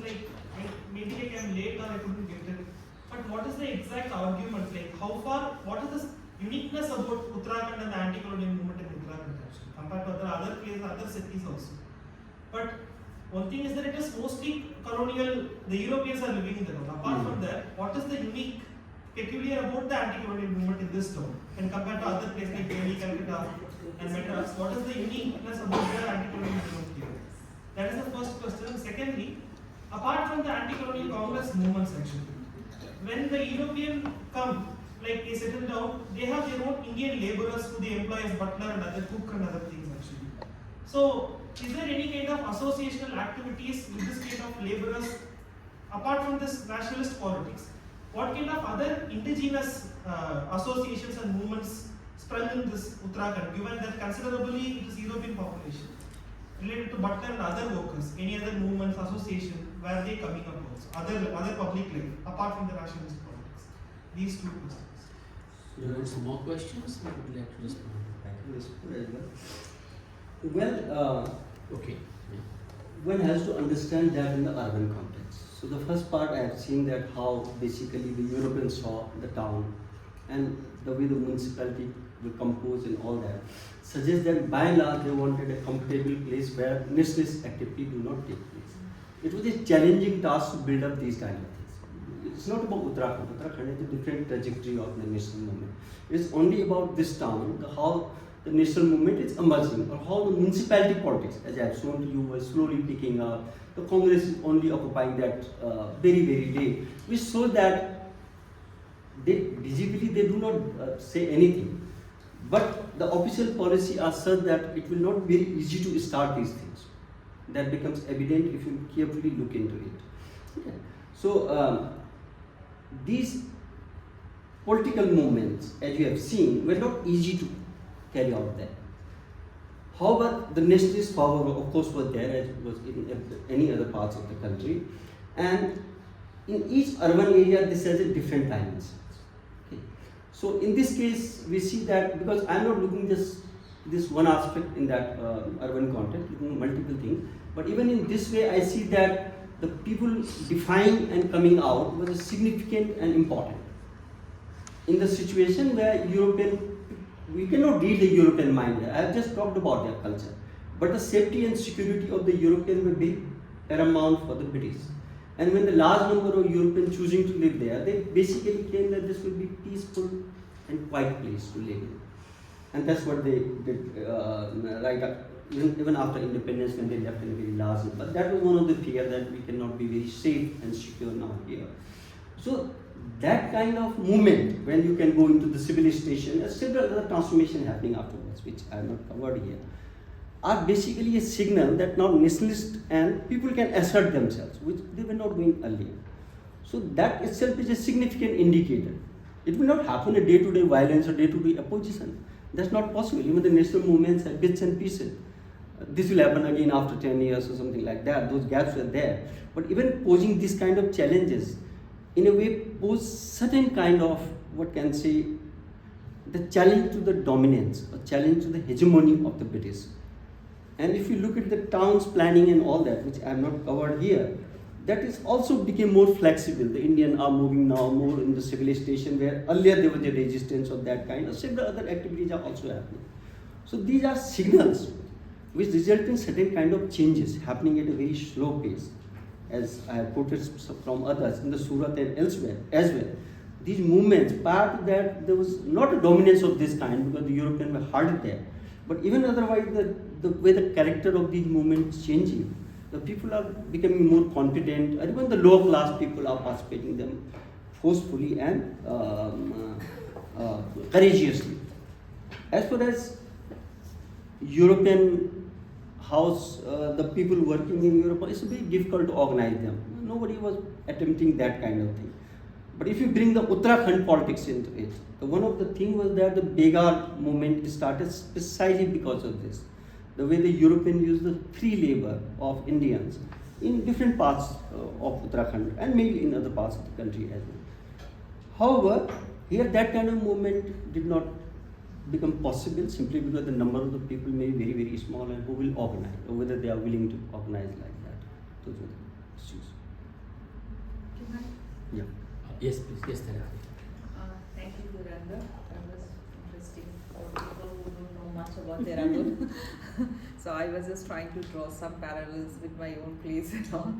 maybe I'm late or I couldn't get it. But what is the exact argument? How far, what is the uniqueness about Uttarakhand and the anti-colonial movement in Uttarakhand actually, compared to other places, other cities also? But one thing is that it is mostly colonial, the Europeans are living in the town. Apart from that, what is the unique, peculiar about the anti-colonial movement in this town? And compared to other places like Delhi, Calcutta and Madras, what is the uniqueness about the anti-colonial movement here? That is the first question. Secondly, apart from the anti-colonial Congress movements actually, when the European come, like they settle down, they have their own Indian laborers who they employ as butler and other cook and other things actually. So, is there any kind of associational activities with this kind of laborers, apart from this nationalist politics? What kind of other indigenous associations and movements sprung in this Uttarakhand, given that considerably it is European population? Related to butler and other workers, any other movements, association, where are they coming up also? Other public life, apart from the nationalist politics. These two questions. You have some more questions? I would like to respond. Well, Okay. one has to understand that in the urban context. So the first part I have seen that how basically the Europeans saw the town and the way the municipality were composed and all that suggests that by and large they wanted a comfortable place where nationalist activity do not take place. It was a challenging task to build up these kind of things. It's not about Uttarakhand. Uttarakhand has a different trajectory of the national movement. It's only about this town, how the national movement is emerging, or how the municipality politics, as I have shown to you, was slowly picking up. The Congress is only occupying that very day, which shows that they visibly they do not say anything. But the official policy are such that it will not be easy to start these things. That becomes evident if you carefully look into it. Okay. So these political movements, as you have seen, were not easy to carry out there. However, the nationalist power, of course, was there as it was in any other parts of the country, and in each urban area, this has a different dimension. Okay. So in this case, we see that because I am not looking just this one aspect in that urban context, looking at multiple things, but even in this way, I see that the people defying and coming out was significant and important. In the situation where we cannot read the European mind. I have just talked about their culture. But the safety and security of the European were big paramount for the British. And when the large number of Europeans choosing to live there, they basically claimed that this will be peaceful and quiet place to live in. And that's what they did right up, even after independence when they left in a very large number. But that was one of the fear that we cannot be very safe and secure now here. So that kind of movement, when you can go into the civilization, and several other transformation happening afterwards, which I have not covered here, are basically a signal that now nationalists and people can assert themselves, which they were not doing earlier. So that itself is a significant indicator. It will not happen a day-to-day violence or day-to-day opposition. That's not possible. Even the national movements have bits and pieces. This will happen again after 10 years or something like that. Those gaps were there. But even posing these kind of challenges, in a way, pose certain kind of, what can say, the challenge to the dominance or challenge to the hegemony of the British. And if you look at the town's planning and all that, which I have not covered here, that is also became more flexible. The Indians are moving now more in the civilization where earlier there was a resistance of that kind, or several other activities are also happening. So these are signals which result in certain kind of changes happening at a very slow pace. As I have quoted from others in the Surat and elsewhere as well. These movements, prior to that, there was not a dominance of this kind because the Europeans were hard there. But even otherwise, the way the character of these movements is changing, the people are becoming more confident, and even the lower class people are participating them forcefully and courageously. As far as European house, the people working in Europe, it's very difficult to organize them. Nobody was attempting that kind of thing. But if you bring the Uttarakhand politics into it, one of the things was that the Begar movement started precisely because of this. The way the Europeans used the free labor of Indians in different parts of Uttarakhand and maybe in other parts of the country as well. However, here that kind of movement did not become possible simply because the number of the people may be very small and who will organize or whether they are willing to organize like that. Those are the issues. Can I? Yeah. Yes, please. Yes, Dhirendra. Thank you, Dhirendra. That was interesting for people who don't know much about Dehradun. So I was just trying to draw some parallels with my own place and all.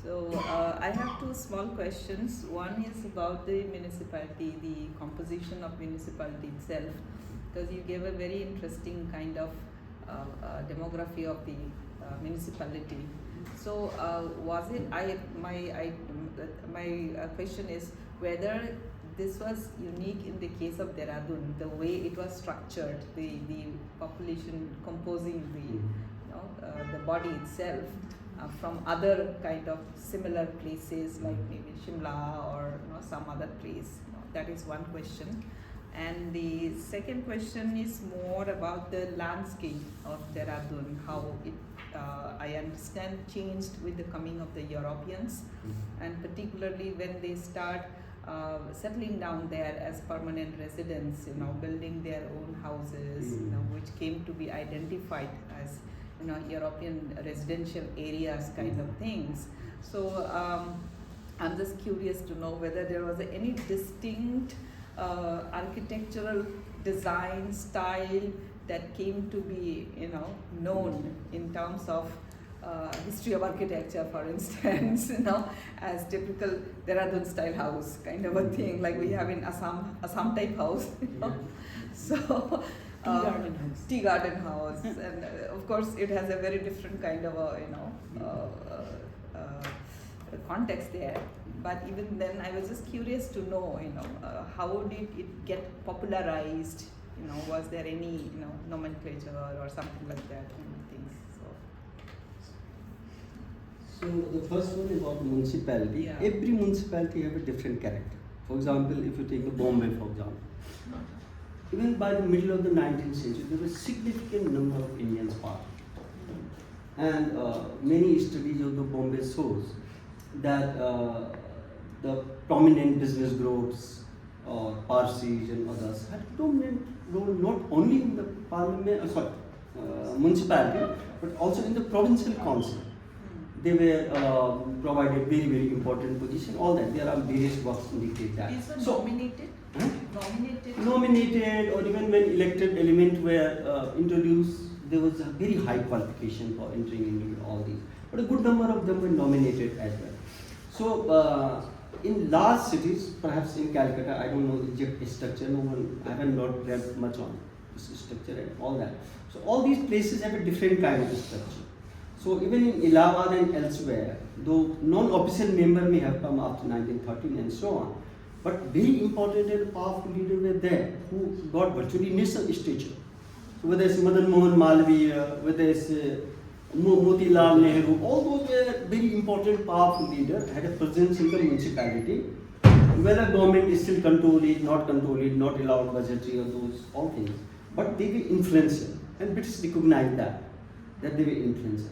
So I have two small questions. One is about the municipality, the composition of municipality itself, because you gave a very interesting kind of demography of the municipality. So was it? My question is whether this was unique in the case of Dehradun, the way it was structured, the population composing the body itself, from other kind of similar places like maybe Shimla or some other place. That is one question. And the second question is more about the landscape of Dehradun, how it, I understand, changed with the coming of the Europeans, and particularly when they start settling down there as permanent residents, building their own houses, which came to be identified as European residential areas kind of things. So I'm just curious to know whether there was any distinct architectural design style that came to be, known in terms of history of architecture, for instance, as typical Dehradun style house kind of a thing, like we have in Assam type house. So tea garden house, and of course it has a very different kind of a context there. But even then, I was just curious to know, how did it get popularized? Was there any nomenclature or something like that kind of things? So the first one is about municipality. Yeah. Every municipality have a different character. For example, if you take the Bombay, for example, even by the middle of the 19th century, there was a significant number of Indians part. And many studies of the Bombay shows that the prominent business groups or Parsis and others had a dominant role not only in the parliament, municipality, but also in the provincial council. They were provided very, very important position. All that there are various works indicate that. These were nominated. Nominated, or even when elected element were introduced, there was a very high qualification for entering into all these. But a good number of them were nominated as well. So in large cities, perhaps in Calcutta, I don't know the exact structure. I haven't not read much on this structure and all that. So all these places have a different kind of structure. So even in Allahabad and elsewhere, though non-official member may have come after 1913 and so on, but very important and powerful leaders were there who got virtually national stature. So whether it's Madan Mohan Malviya, whether it's Motilal Nehru, all those were very important, powerful leaders, had a presence in the municipality. Whether government is still control it, not allowed budgetary or those, all things. But they were influential, and British recognized that they were influential.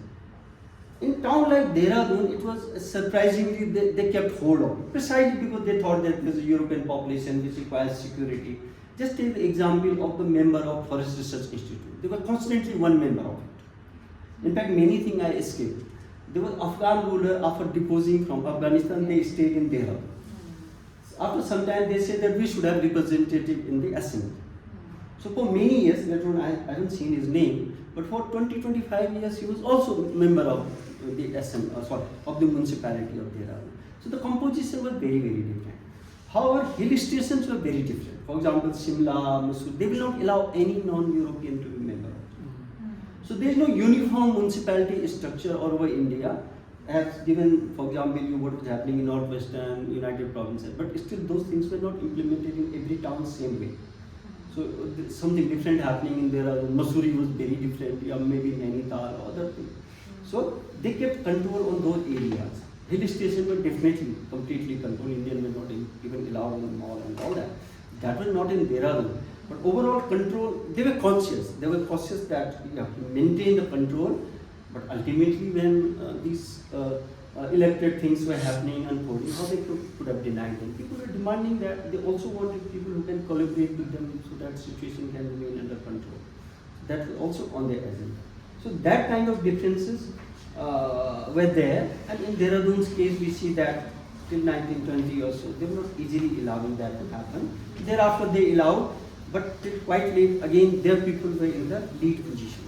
In town like Dehradun, it was surprisingly, they kept hold of it, precisely because they thought that there's a European population which requires security. Just take the example of the member of Forest Research Institute. They were constantly one member of it. In fact, many things I escaped. There was Afghan ruler, after deposing from Afghanistan, they stayed in Dehradun. After some time, they said that we should have representative in the assembly. So for many years, later on, I haven't seen his name, but for 20-25 years, he was also a member of the of the municipality of Dehradun. So the composition was very, very different. However, hill stations were very different. For example, Shimla, Mysore, they will not allow any non-European to be member of it. So there is no uniform municipality structure all over India. I have given, for example, you what was happening in Northwestern United Provinces, but still those things were not implemented in every town same way. So something different happening in there. Mussoorie was very different, or maybe Nainital or other things. So they kept control on those areas. Hill stations were definitely completely controlled. Indians were not even allowed in the mall and all that. That was not in Dehradun. But overall control, they were conscious. They were cautious that you have to maintain the control. But ultimately, when these elected things were happening, unfolding, how they could have denied them. People were demanding that. They also wanted people who can collaborate with them so that situation can remain under control. That was also on their agenda. So that kind of differences were there. And in Dehradun's case, we see that till 1920 or so, they were not easily allowing that to happen. Thereafter, they allowed, but till quite late, again, their people were in the lead positions.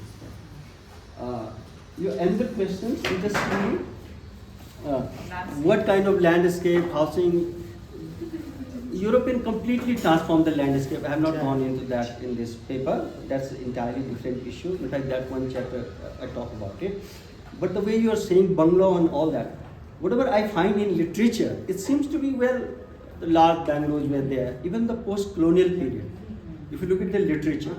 Your another question, interestingly, what kind of landscape, housing? European completely transformed the landscape. I have not gone into that in this paper. That's an entirely different issue. In fact, that one chapter I talk about it. But the way you are saying bungalow and all that, whatever I find in literature, it seems to be, well, the large bungalows were there. Even the post-colonial period, if you look at the literature,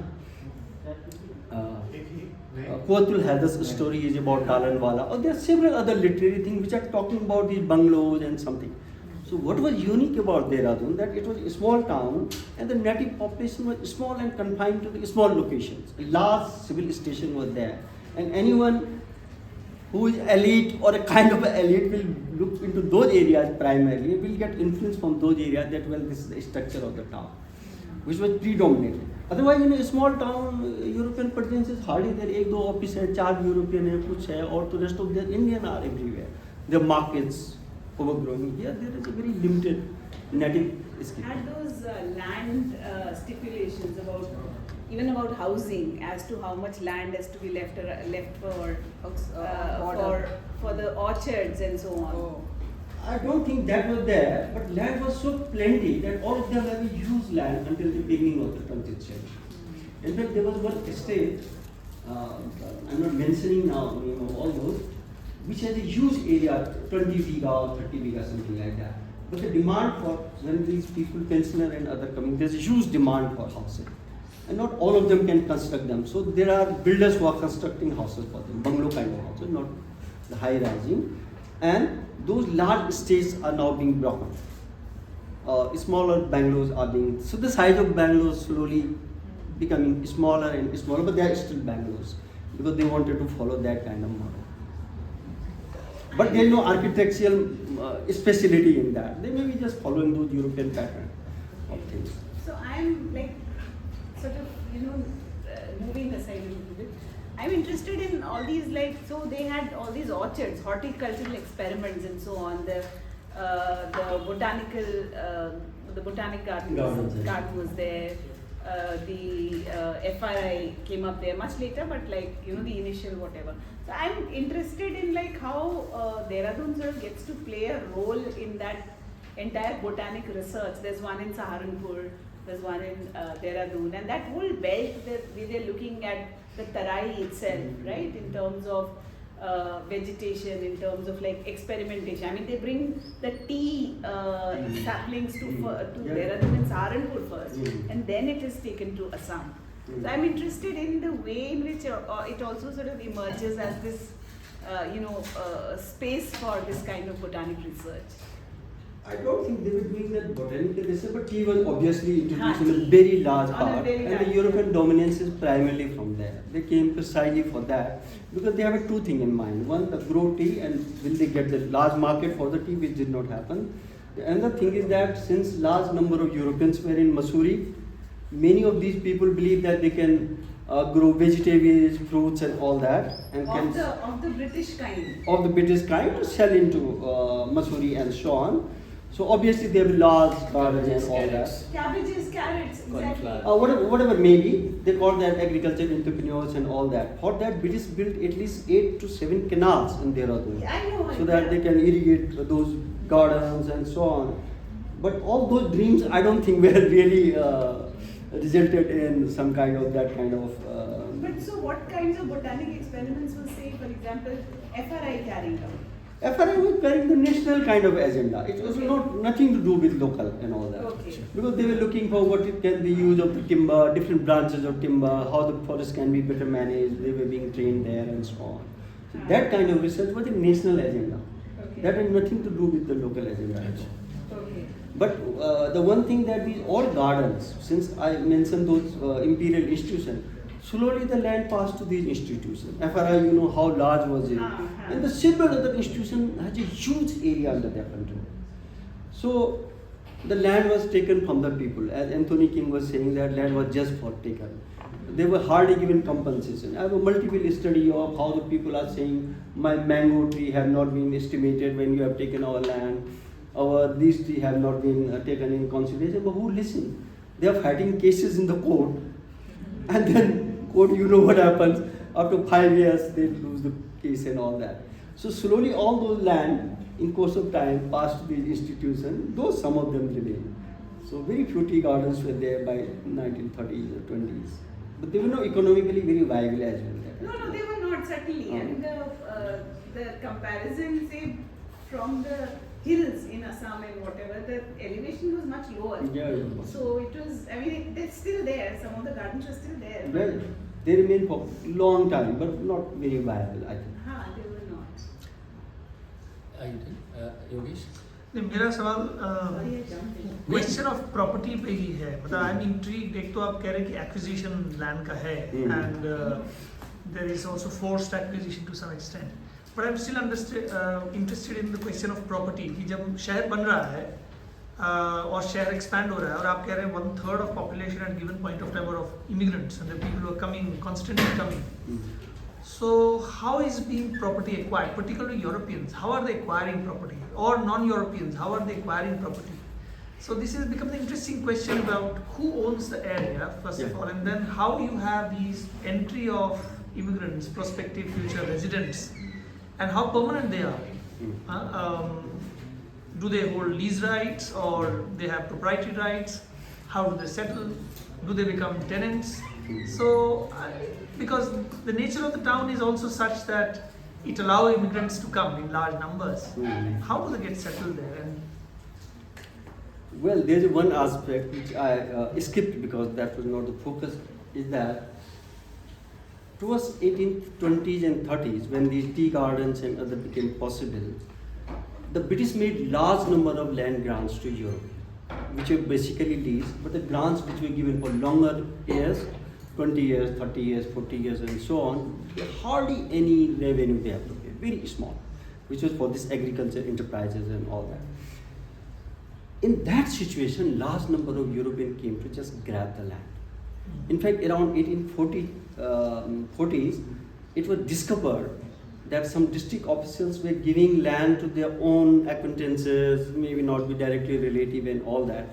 Quatul Hadas story is about Dalanwala, or there are several other literary things which are talking about these bungalows and something. So what was unique about Dehradun, that it was a small town and the native population was small and confined to the small locations. A large civil station was there, and anyone who is elite or a kind of elite will look into those areas primarily, will get influence from those areas that, well, this is the structure of the town, which was predominant. Otherwise, in a small town, European presence is hardly there. एक दो office है, 4 European है, कुछ है, और the rest of the Indian are everywhere. The markets overgrowing. Here there is a very limited native skill. Had those land stipulations about even about housing as to how much land has to be left for the orchards and so on. Oh. I don't think that was there, but land was so plenty that all of them have used land until the beginning of the 20th century. In fact, there was one estate, I'm not mentioning now name of all those, which has a huge area, 20 biga or 30 biga, something like that. But the demand for, when these people, pensioner and other coming, there's a huge demand for housing. And not all of them can construct them. So there are builders who are constructing houses for them, bungalow kind of houses, not the high rising. And those large estates are now being broken. Smaller bungalows are being, so the size of bungalows slowly becoming smaller and smaller, but they are still bungalows because they wanted to follow that kind of model. But there is no architectural speciality in that. They may be just following those European pattern of things. So I'm like sort of moving aside a little bit. I'm interested in all these, like, so they had all these orchards, horticultural experiments and so on. The botanic garden was there. The FRI came up there much later, but like the initial whatever. So I'm interested in like how Dehradun sort of gets to play a role in that entire botanic research. There's one in Saharanpur, there's one in Dehradun, and that whole belt where they're looking at the Tarai itself, right? In terms of vegetation, in terms of like experimentation. I mean, they bring the tea saplings to Dehradun and Saharanpur first, and then it is taken to Assam. So I'm interested in the way in which it also sort of emerges as this, space for this kind of botanic research. I don't think they were doing that botanical research, but tea was obviously introduced in a very large part, and the European dominance is primarily from there. They came precisely for that because they have two things in mind. One, the grow tea, and will they get the large market for the tea, which did not happen. The another thing is that since large number of Europeans were in Missouri, many of these people believe that they can grow vegetables, fruits, and all that, and of the British kind. Of the British kind to sell into Missouri and so on. So obviously they have large gardens and all that. Cabbages, carrots, exactly. Whatever maybe, they call that agricultural entrepreneurs and all that. For that, British built at least 8 to 7 canals in Dehradun, so that they can irrigate those gardens and so on. But all those dreams, I don't think were really resulted in some kind of that kind of. But so, what kinds of botanic experiments was, say, for example, FRI carrying out? FRI was carrying the national kind of agenda. It was nothing to do with local and all that. Okay. Because they were looking for what it can be used of the timber, different branches of timber, how the forest can be better managed. They were being trained there and so on. So that kind of research was a national agenda. Okay. That had nothing to do with the local agenda. Okay. But the one thing that these all gardens, since I mentioned those imperial institutions, slowly the land passed to these institutions. FRI, how large was it? And the several other institutions has a huge area under their control. So the land was taken from the people. As Anthony King was saying, that land was just for taken. They were hardly given compensation. I have a multiple study of how the people are saying, my mango tree have not been estimated when you have taken our land. These trees have not been taken in consideration. But who listen? They are fighting cases in the court. And then court, what happens. After 5 years, they lose the case and all that. So slowly all those land, in course of time, passed to these institutions, though some of them remain. So very few tea gardens were there by 1930s or 20s. But they were not economically very viable as well. No, they were not, certainly. And the comparison, say, from the hills in Assam and whatever, the elevation was much lower. Yeah. So it was, they're still there. Some of the gardens are still there. Well, they remain for a long time, but not very viable, I think. They were not. Yogesh? मेरा सवाल question of property पे ही है. मतलब I am intrigued. एक तो आप कह रहे हैं कि एक्विजिशन लैंड का है and there is also forced acquisition to some extent, but I am still interested in the question of property कि जब शहर बन रहा है और शहर एक्सपैंड हो रहा है और आप कह रहे हैं 1/3 of population at given point of time or of immigrants and the people who are coming, constantly coming. So how is being property acquired, particularly Europeans? How are they acquiring property? Or non-Europeans, how are they acquiring property? So this has become the interesting question about who owns the area, first of all, and then how you have these entry of immigrants, prospective future residents, and how permanent they are. Do they hold lease rights or they have proprietary rights? How do they settle? Do they become tenants? So, because the nature of the town is also such that it allows immigrants to come in large numbers. How do they get settled there? And Well, there's one aspect which I skipped because that was not the focus, is that towards 1820s and 30s, when these tea gardens and other became possible, the British made large number of land grants to Europe, which were basically lease, but the grants which were given for longer years, 20 years, 30 years, 40 years and so on, hardly any revenue they have to pay, very small, which was for this agriculture enterprises and all that. In that situation, large number of Europeans came to just grab the land. In fact, around 1840s, it was discovered that some district officials were giving land to their own acquaintances, maybe not be directly relative and all that,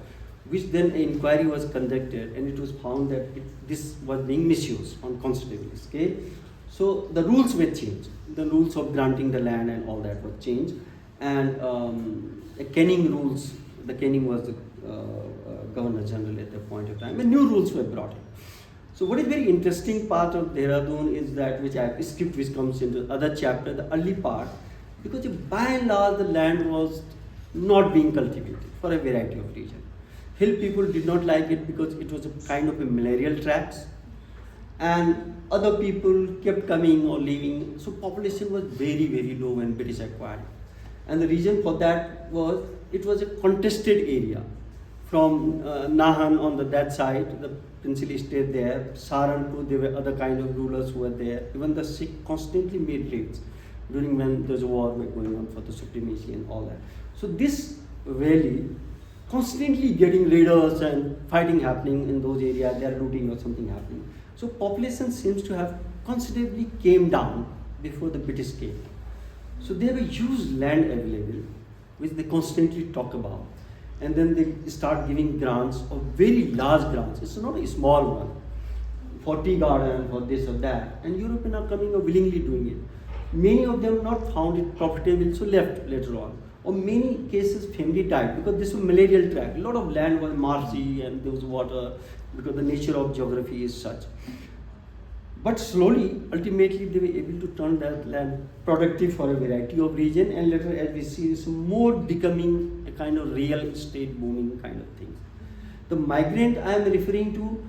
which then an inquiry was conducted and it was found that this was being misused on considerable scale. So the rules were changed. The rules of granting the land and all that were changed. And the Canning rules, the Canning was the Governor General at that point of time, and new rules were brought in. So what is very interesting part of Dehradun is that, which I have skipped, which comes into other chapter, the early part, because by and large the land was not being cultivated for a variety of reasons. Hill people did not like it because it was a kind of a malarial tract, and other people kept coming or leaving, so population was very, very low when British acquired. And the reason for that was, it was a contested area. From Nahan on that side, the princely stayed there. Saranpur, there were other kind of rulers who were there. Even the Sikh constantly made raids during when there was a war going on for the supremacy and all that. So this valley, constantly getting raiders and fighting happening in those areas, they are looting or something happening. So population seems to have considerably came down before the British came. So there were huge land available, which they constantly talk about. And then they start giving grants, of very large grants. It's not a small one, for tea garden, for this or that. And Europeans are coming or willingly doing it. Many of them not found it profitable, so left later on. Or many cases family died because this was malarial tract. A lot of land was marshy and there was water because the nature of geography is such. But slowly, ultimately, they were able to turn that land productive for a variety of regions, and later, as we see, it's more becoming a kind of real estate booming kind of thing. The migrant I am referring to,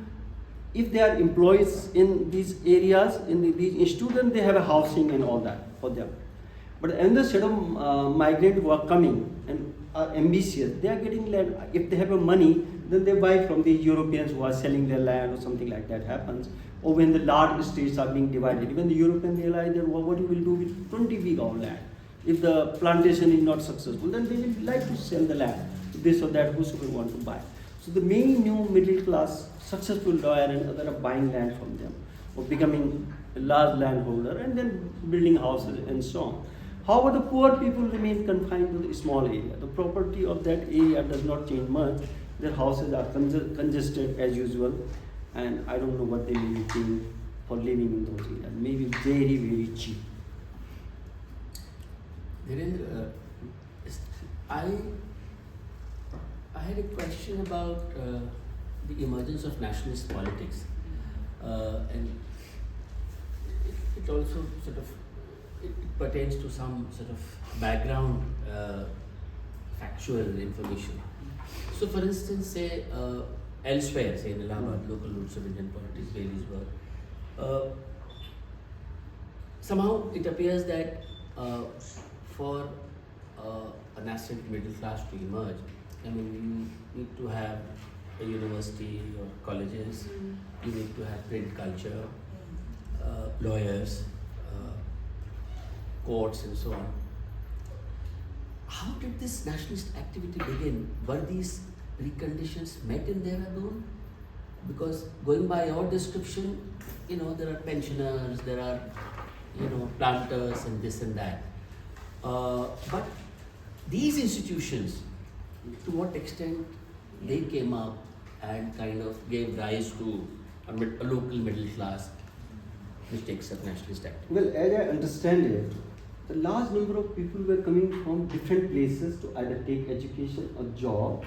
if they are employees in these areas, in these institutes, then they have a housing and all that for them. But another set of migrants who are coming and are ambitious, they are getting land. If they have a money, then they buy from the Europeans who are selling their land or something like that happens. Or when the large estates are being divided, even the Europeans realize that what you will do with 20 big of land. If the plantation is not successful, then they will like to sell the land, this or that, whosoever want to buy. So the many new middle class, successful lawyer and other are buying land from them, or becoming a large landholder and then building houses and so on. However, the poor people remain confined to the small area. The property of that area does not change much. Their houses are congested as usual, and I don't know what they may be paying for living in those areas. Maybe very, very cheap. Dhirendra, I had a question about the emergence of nationalist politics, and it also sort of it pertains to some sort of background factual information. So, for instance, say elsewhere, say in Allahabad, local roots of Indian politics, various work, somehow it appears that for a nascent middle class to emerge, I mean, you need to have a university or colleges, you need to have print culture, lawyers, courts and so on. how did this nationalist activity begin? Were these preconditions met in Dehradun? Because going by your description, there are pensioners, there are, planters and this and that. But these institutions, to what extent they came up and kind of gave rise to a local middle class which takes up nationalist activity? Well, as I understand it, the large number of people were coming from different places to either take education or job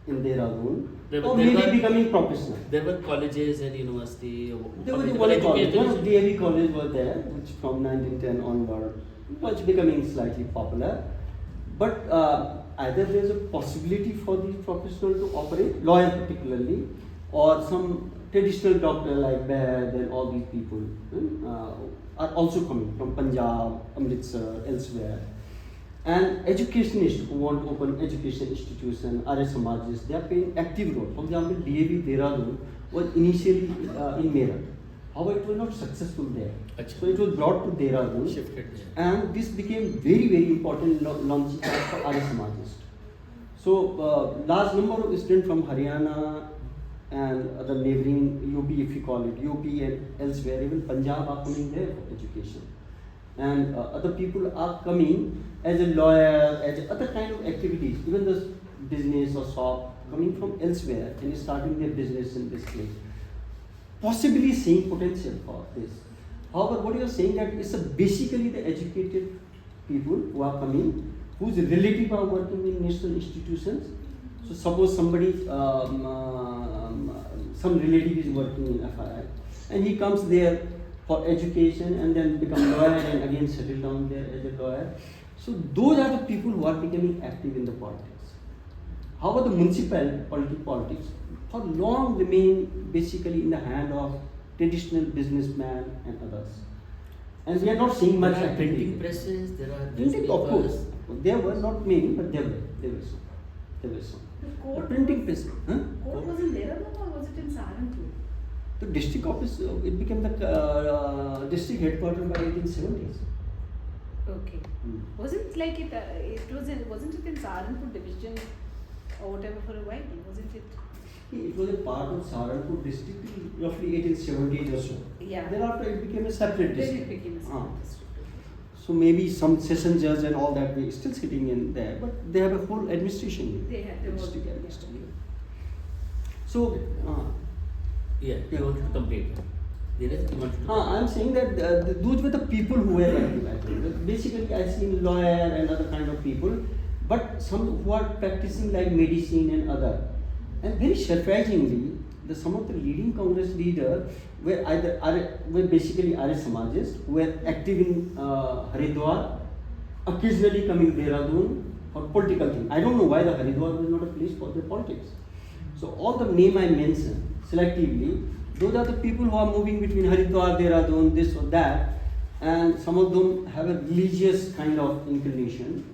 in Dehradun or maybe becoming professional. There were colleges and university. There was one college, one of DAV college was there, which from 1910 onward was becoming slightly popular. But either there is a possibility for these professionals to operate, lawyers particularly, or some traditional doctor like Datt and all these people are also coming from Punjab, Amritsar, elsewhere. And educationists who want to open education institution, Arya Samajists, they are playing active role. For example, DAV Dehradun was initially in Meerut. However, it was not successful there. Achha. So it was brought to Dehradun. Shifted there. And this became very, very important launching pad for Arya Samajists. So large number of students from Haryana and other neighboring UP, if you call it, UP and elsewhere, even Punjab are coming there for education. And other people are coming as a lawyer, as other kind of activities, even the business or shop, coming from elsewhere and starting their business in this place. Possibly seeing potential for this. However, what you are saying that it's basically the educated people who are coming, whose relatives are working in national institutions. So suppose somebody, some relative is working in FII, and he comes there for education and then become lawyer and again settle down there as a lawyer. So those are the people who are becoming active in the politics. However, the municipal politics for long remain basically in the hand of traditional businessmen and others. And we are not seeing much There are activity. printing presses, there are Printing, of newspapers. course. There were not many, but there were some. There were some. The The court printing was, press. court was in Dehradun or was it in Saharanpur? The district office, it became the district headquarters by 1870s. Okay. Wasn't like wasn't it in Saharanpur division or whatever for a while? Wasn't it? It was a part of Saharanpur district till roughly 1878 or so. Yeah. Thereafter it became a separate Then district. it became a separate district. So maybe some session judge and all that they still sitting in there, but they have a whole administration. They had the district whole- administration. So Yeah, you wanted to complete. Dhirendra, you wanted to I'm saying that those were the people who were active. Actually. Basically, I seen lawyer and other kind of people, but some who are practicing like medicine and other. And very surprisingly, some of the leading Congress leaders were basically Arya Samajists who were active in Haridwar, occasionally coming Dehradun for political things. I don't know why the Haridwar was not a place for their politics. So all the name I mentioned selectively, those are the people who are moving between Haridwar, Dehradun, this or that, and some of them have a religious kind of inclination,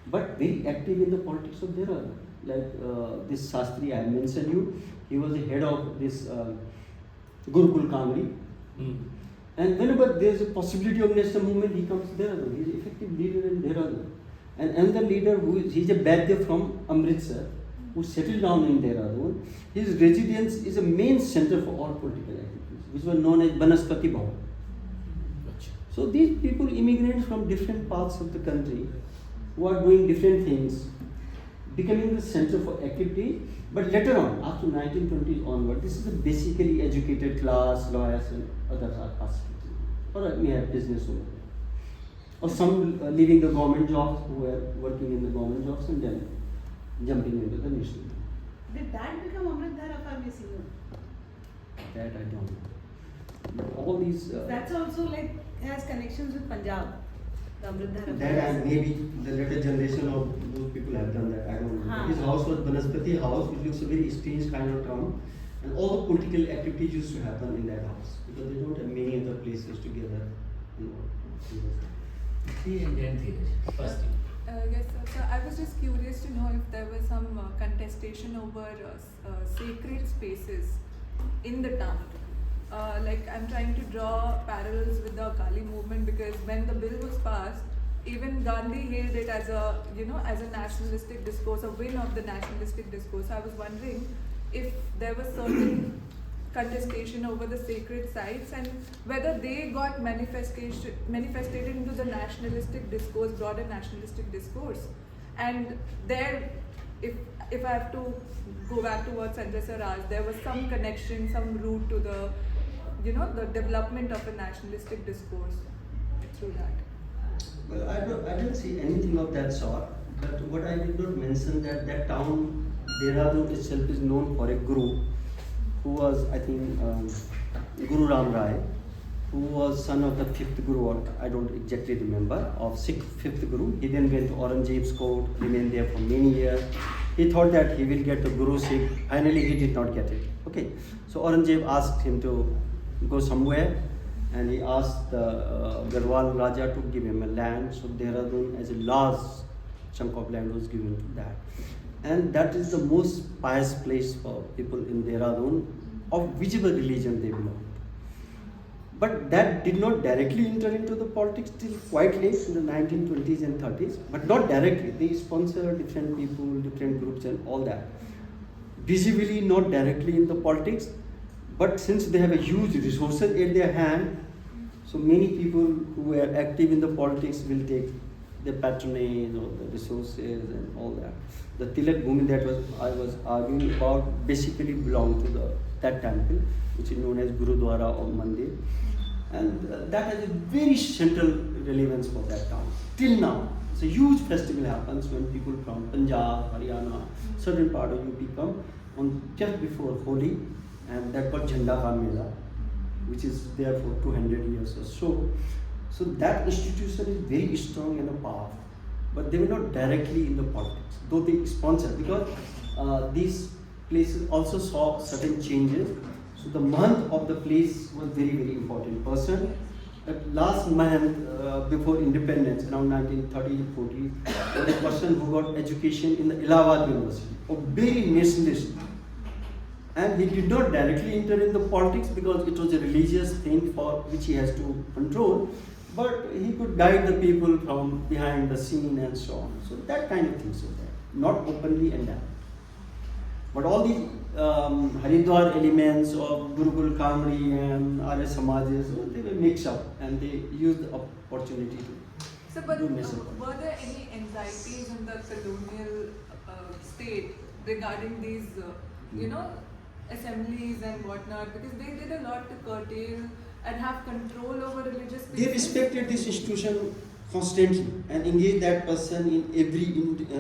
but very active in the politics of Dehradun. Like this Shastri I mentioned you, he was the head of this Gurukul Kangri. And whenever there is a possibility of national movement, he comes to Dehradun. He is an effective leader in Dehradun. And another leader he is a Baidya from Amritsar, who settled down in Dehradun. His residence is a main center for all political activities, which was known as Banaspati Bhavan. So these people immigrate from different parts of the country who are doing different things, becoming the center for activity. But later on, after 1920s onward, this is a basically educated class, lawyers and others are participating. Or may have business over there. Or some leaving the government jobs, who were working in the government jobs and then jumping into the national. Did that become Amritdhara Pharmacy? That I don't know. But all these. That's also like has connections with Punjab. The Amritdhara That and Pharmacy. maybe the later generation of those people have done that. I don't know. Huh. His house was Banaspati House, which looks a very strange kind of town, and all the political activities used to happen in that house because they don't have many other places together. and then Dhirendra, first thing. Yes, sir. So I was just curious to know if there was some contestation over sacred spaces in the town. Like I'm trying to draw parallels with the Kali movement because when the bill was passed, even Gandhi hailed it as a, as a nationalistic discourse, a win of the nationalistic discourse. I was wondering if there was certain contestation over the sacred sites and whether they got manifested into the nationalistic discourse, broader nationalistic discourse. And there, if I have to go back to what Sanjay sir asked, there was some connection, some root to the, the development of a nationalistic discourse through that. Well, I don't see anything of that sort. But what I did not mention that town, Dehradun itself is known for a guru, who was, I think, Guru Ram Rai, who was son of the 5th Guru, or I don't exactly remember, of 5th Guru. He then went to Aurangzeb's court, remained there for many years. He thought that he will get the Guruship. Finally, he did not get it. Okay, so Aurangzeb asked him to go somewhere, and he asked the Garhwal Raja to give him a land. So Dehradun, as a large chunk of land, was given to that. And that is the most pious place for people in Dehradun, of whichever religion they belong. But that did not directly enter into the politics till quite late in the 1920s and 30s, but not directly. They sponsored different people, different groups and all that. Visibly not directly in the politics, but since they have a huge resources at their hand, so many people who were active in the politics will take the patronage or the resources and all that. The Tilak Bhumi that I was arguing about basically belonged to that temple, which is known as Gurudwara or Mandir. And that has a very central relevance for that town. Till now, it's a huge festival happens when people from Punjab, Haryana, certain part of UP come on just before Holi, and that called Jhanda Ka Mela, which is there for 200 years or so. So that institution is very strong and powerful, but they were not directly in the politics, though they sponsored, because these places also saw certain changes. So the Mahant of the place was very, very important person. That last Mahant before independence, around 1930-40, was the person who got education in the Allahabad University, a very nationalist. And he did not directly enter in the politics because it was a religious thing for which he has to control, but he could guide the people from behind the scene and so on. So that kind of things were there, not openly and that. But all these Haridwar elements of Gurukul Kamri and Arya Samajas, they were mixed up and they used the opportunity to. So, but were there any anxieties in the colonial state regarding these, assemblies and whatnot? Because they did a lot to curtail and have control over religious spaces. They respected this institution constantly and engaged that person in every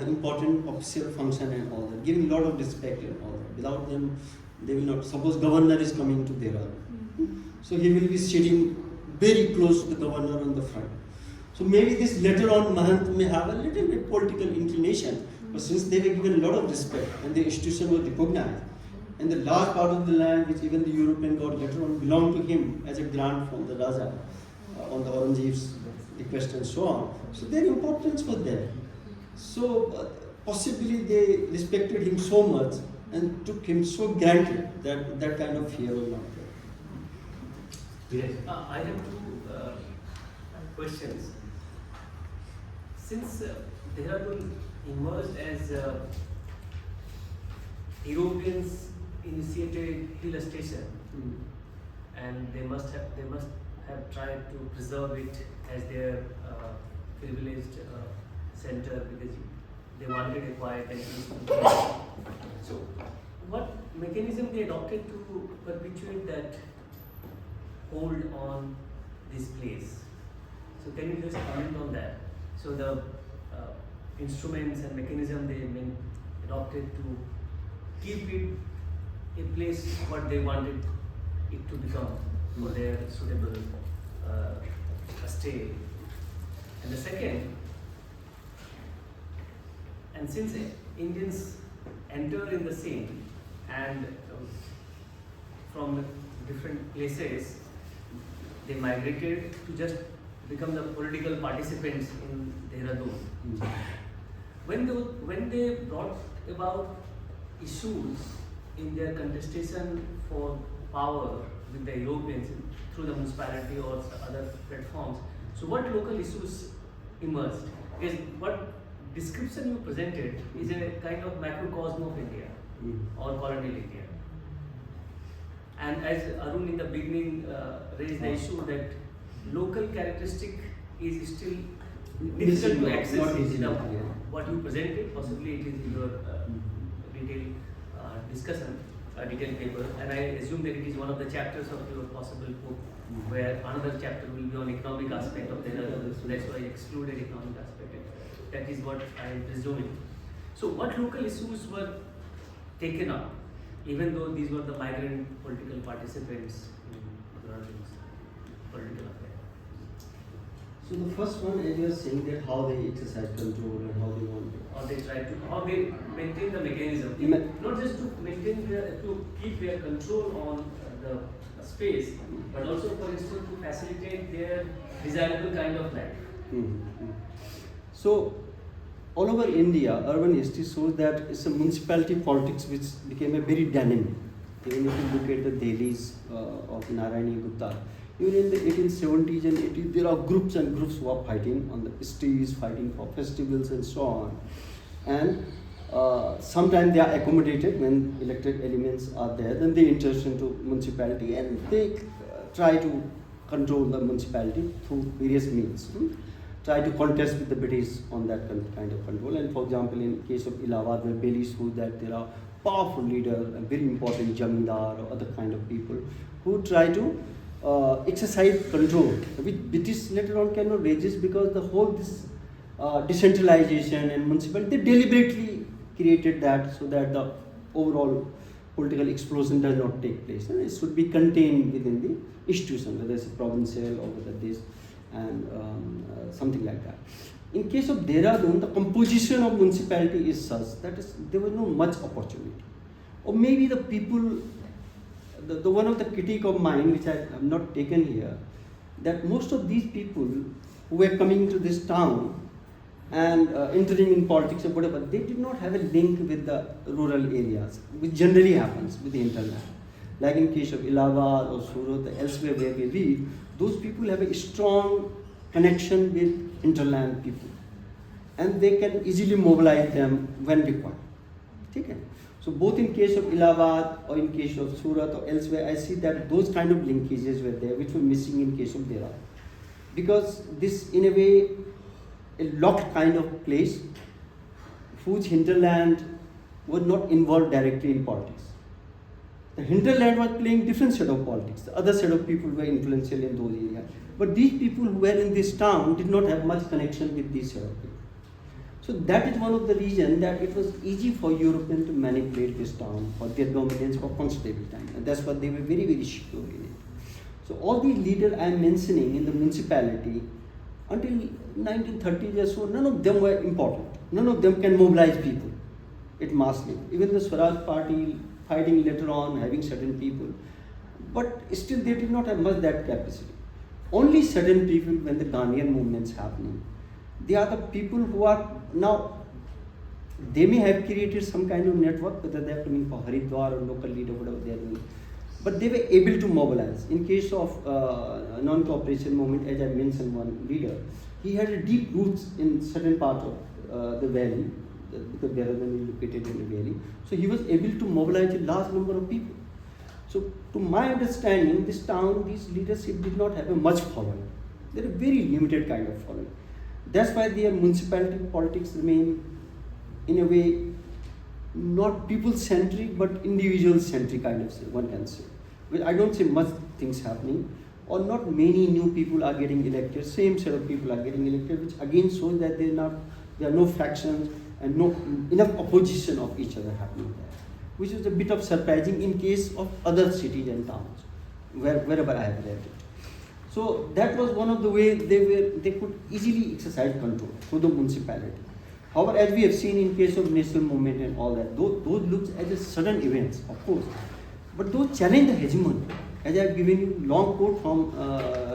important official function and all that, giving a lot of respect and all that. Without them, they will not. Suppose governor is coming to Dehradun, so he will be sitting very close to the governor on the front. So maybe this later on Mahant may have a little bit political inclination, but since they were given a lot of respect and the institution was recognized, and the large part of the land which even the European got later on belonged to him as a grant from the Raja on the Aurangzeb's request and so on. So their importance was there. So possibly they respected him so much and took him so granted that that kind of fear was not there. Yes. I have two questions. Since Dehradun emerged as Europeans initiated hill station, and they must have tried to preserve it as their privileged center because they wanted a quiet and peaceful place. So, what mechanism they adopted to perpetuate that hold on this place? So, can you just comment on that? So, the instruments and mechanism they adopted to keep it a place what they wanted it to become for their suitable stay. And the second, and since Indians enter in the scene and from different places, they migrated to just become the political participants in Dehradun. When they brought about issues in their contestation for power with the Europeans through the municipality or other platforms, so what local issues immersed. Because what description you presented is a kind of macrocosm of India or colonial India. And as Arun in the beginning raised the issue that local characteristic is still difficult to access not in easy, the, yeah. what you presented, possibly it is in your detailed discussion, detailed paper, and I assume that it is one of the chapters of your possible book, where another chapter will be on economic aspect of Dehradun, so that's why I excluded economic aspect. That is what I am presuming. So what local issues were taken up, even though these were the migrant political participants in Dehradun's political affair? So the first one, as you are saying, that how they exercise control and how they want to. Or they try to, how they maintain the mechanism, not just to maintain their, to keep their control on the space, but also, for instance, to facilitate their desirable kind of life. So, all over India, urban history shows that it's a municipality politics which became a very dynamic. Even if you look at the Delhis of Narayani Gupta, even in the 1870s and 80s, there are groups and groups who are fighting on the streets, fighting for festivals and so on. And sometimes they are accommodated when elected elements are there, then they enter into municipality and they try to control the municipality through various means. Try to contest with the British on that kind of control. And for example, in case of Allahabad, where Bailey shows that there are powerful leaders, very important jamindar or other kind of people who try to exercise control, which British later on cannot resist, because the whole this decentralization and municipality, they deliberately created that so that the overall political explosion does not take place. And it should be contained within the institution, whether it's provincial or whether this and something like that. In case of Dehradun, the composition of municipality is such that there was no much opportunity. Or maybe the people, the one of the critique of mine, which I have not taken here, that most of these people who were coming to this town and entering in politics or whatever, they did not have a link with the rural areas, which generally happens with the hinterland. Like in case of Allahabad or Surat or elsewhere where we read, those people have a strong connection with hinterland people, and they can easily mobilize them when required. Okay? So both in case of Allahabad or in case of Surat or elsewhere, I see that those kind of linkages were there, which were missing in case of Dehradun. Because this, in a way, a locked kind of place, whose hinterland were not involved directly in politics. The hinterland was playing different set of politics. The other set of people were influential in those areas. But these people who were in this town did not have much connection with these set of people. So that is one of the reasons that it was easy for Europeans to manipulate this town for their dominance for considerable time. And that's why they were very, very secure in it. So all these leaders I am mentioning in the municipality, until 1930s or so, none of them were important. None of them can mobilize people at mass level. Even the Swaraj party fighting later on, having certain people. But still they did not have much that capacity. Only certain people, when the Gandhian movement is happening, they are the people who are now, they may have created some kind of network, whether they are coming for Haridwar or local leader, whatever they are doing. But they were able to mobilize. In case of non-cooperation movement, as I mentioned, one leader, he had a deep roots in certain part of the valley, because Dehradun is located in the valley. So he was able to mobilize a large number of people. So to my understanding, this town, this leadership did not have a much following. They had a very limited kind of following. That's why their municipality politics remain, in a way, not people-centric, but individual-centric kind of, one can say. Well, I don't see much things happening, or not many new people are getting elected. Same set of people are getting elected, which again shows that there are no factions and no enough opposition of each other happening there, which is a bit of surprising in case of other cities and towns, wherever I have read it. So that was one of the ways they could easily exercise control through the municipality. However, as we have seen in case of national movement and all that, those looks as a sudden events, of course, but those challenge the hegemony. As I have given you long quote from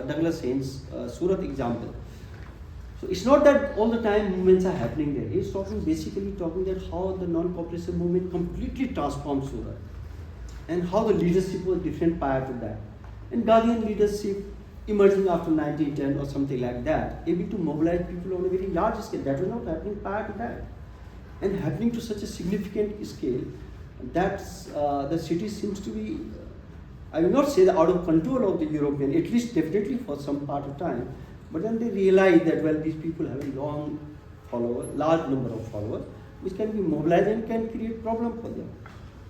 Douglas Haynes' Surat example. So it's not that all the time movements are happening there. He's basically talking that how the non-cooperation movement completely transformed Surat, and how the leadership was different prior to that. And Gandhian leadership emerging after 1910 or something like that, able to mobilize people on a very large scale. That was not happening prior to that. And happening to such a significant scale, that's the city seems to be, I will not say the out of control of the European, at least definitely for some part of time, but then they realize that, well, these people have a long followers, large number of followers, which can be mobilized and can create problem for them.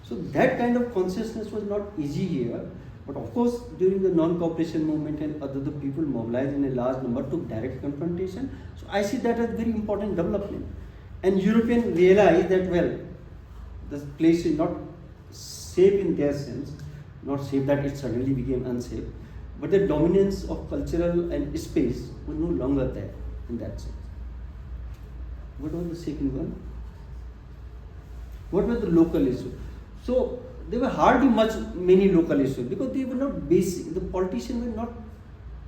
So that kind of consciousness was not easy here, but of course during the non-cooperation movement and other the people mobilized in a large number to direct confrontation. So I see that as very important development. And Europeans realized that, well, this place is not safe in their sense, not safe that it suddenly became unsafe, but the dominance of cultural and space was no longer there in that sense. What was the second one? What was the local issue? So there were hardly many local issues because they were not basic. The politicians were not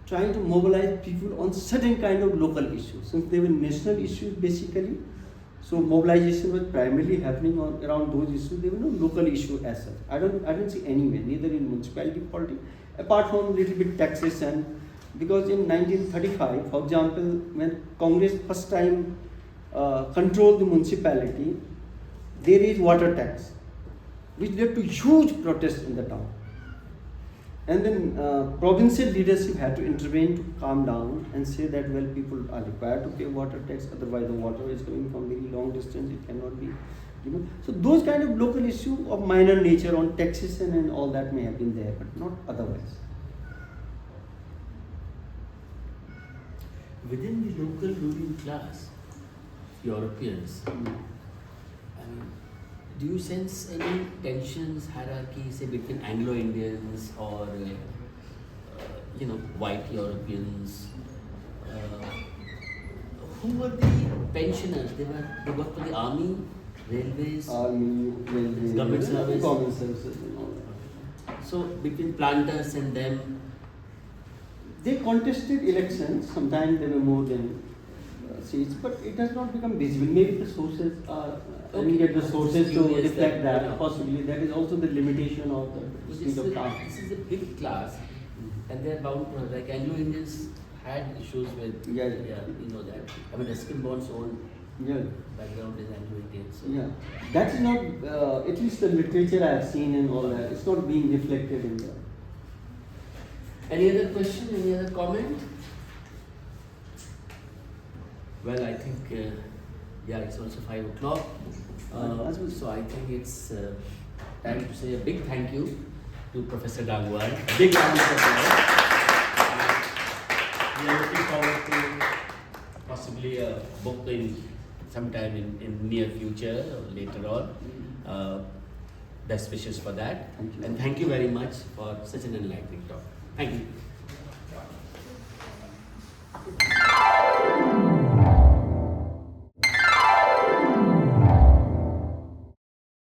trying to mobilize people on certain kind of local issues. Since they were national issues basically, so mobilization was primarily happening around those issues. There were no local issue as such. I don't see anywhere, neither in municipality politics, apart from a little bit taxation. Because in 1935, for example, when Congress first time controlled the municipality, they raised water tax, which led to huge protests in the town. And then provincial leadership had to intervene to calm down and say that, well, people are required to pay water tax, otherwise the water is coming from very long distance, it cannot be given. So those kind of local issues of minor nature on taxation and all that may have been there, but not otherwise. Within the local ruling class, Europeans, do you sense any tensions, hierarchy, say between Anglo-Indians or white Europeans? Who were the pensioners? They worked for the army, railways, Railways, government service. Government services and all that. So between planters and them, they contested elections. Sometimes there were more than seats, but it has not become visible. Maybe the sources are. I didn't get the sources to reflect that. Possibly that is also the limitation of the state of town. this is a big class, and they are bound to, like Anglo-Indians had issues with. Yeah. You know that. I mean, Eskinborn's own Yeah. background is Anglo-Indian. So. Yeah. That is not, at least the literature I have seen and all that, it's not being reflected in the. Any other question? Any other comment? Well, I think, it's also 5 o'clock. So I think it's time to say a big thank you to Professor Dangwal. Big round of applause. We are looking forward to possibly a book sometime in near future or later on. Best wishes for that. Thank you. And thank you very much for such an enlightening talk. Thank you.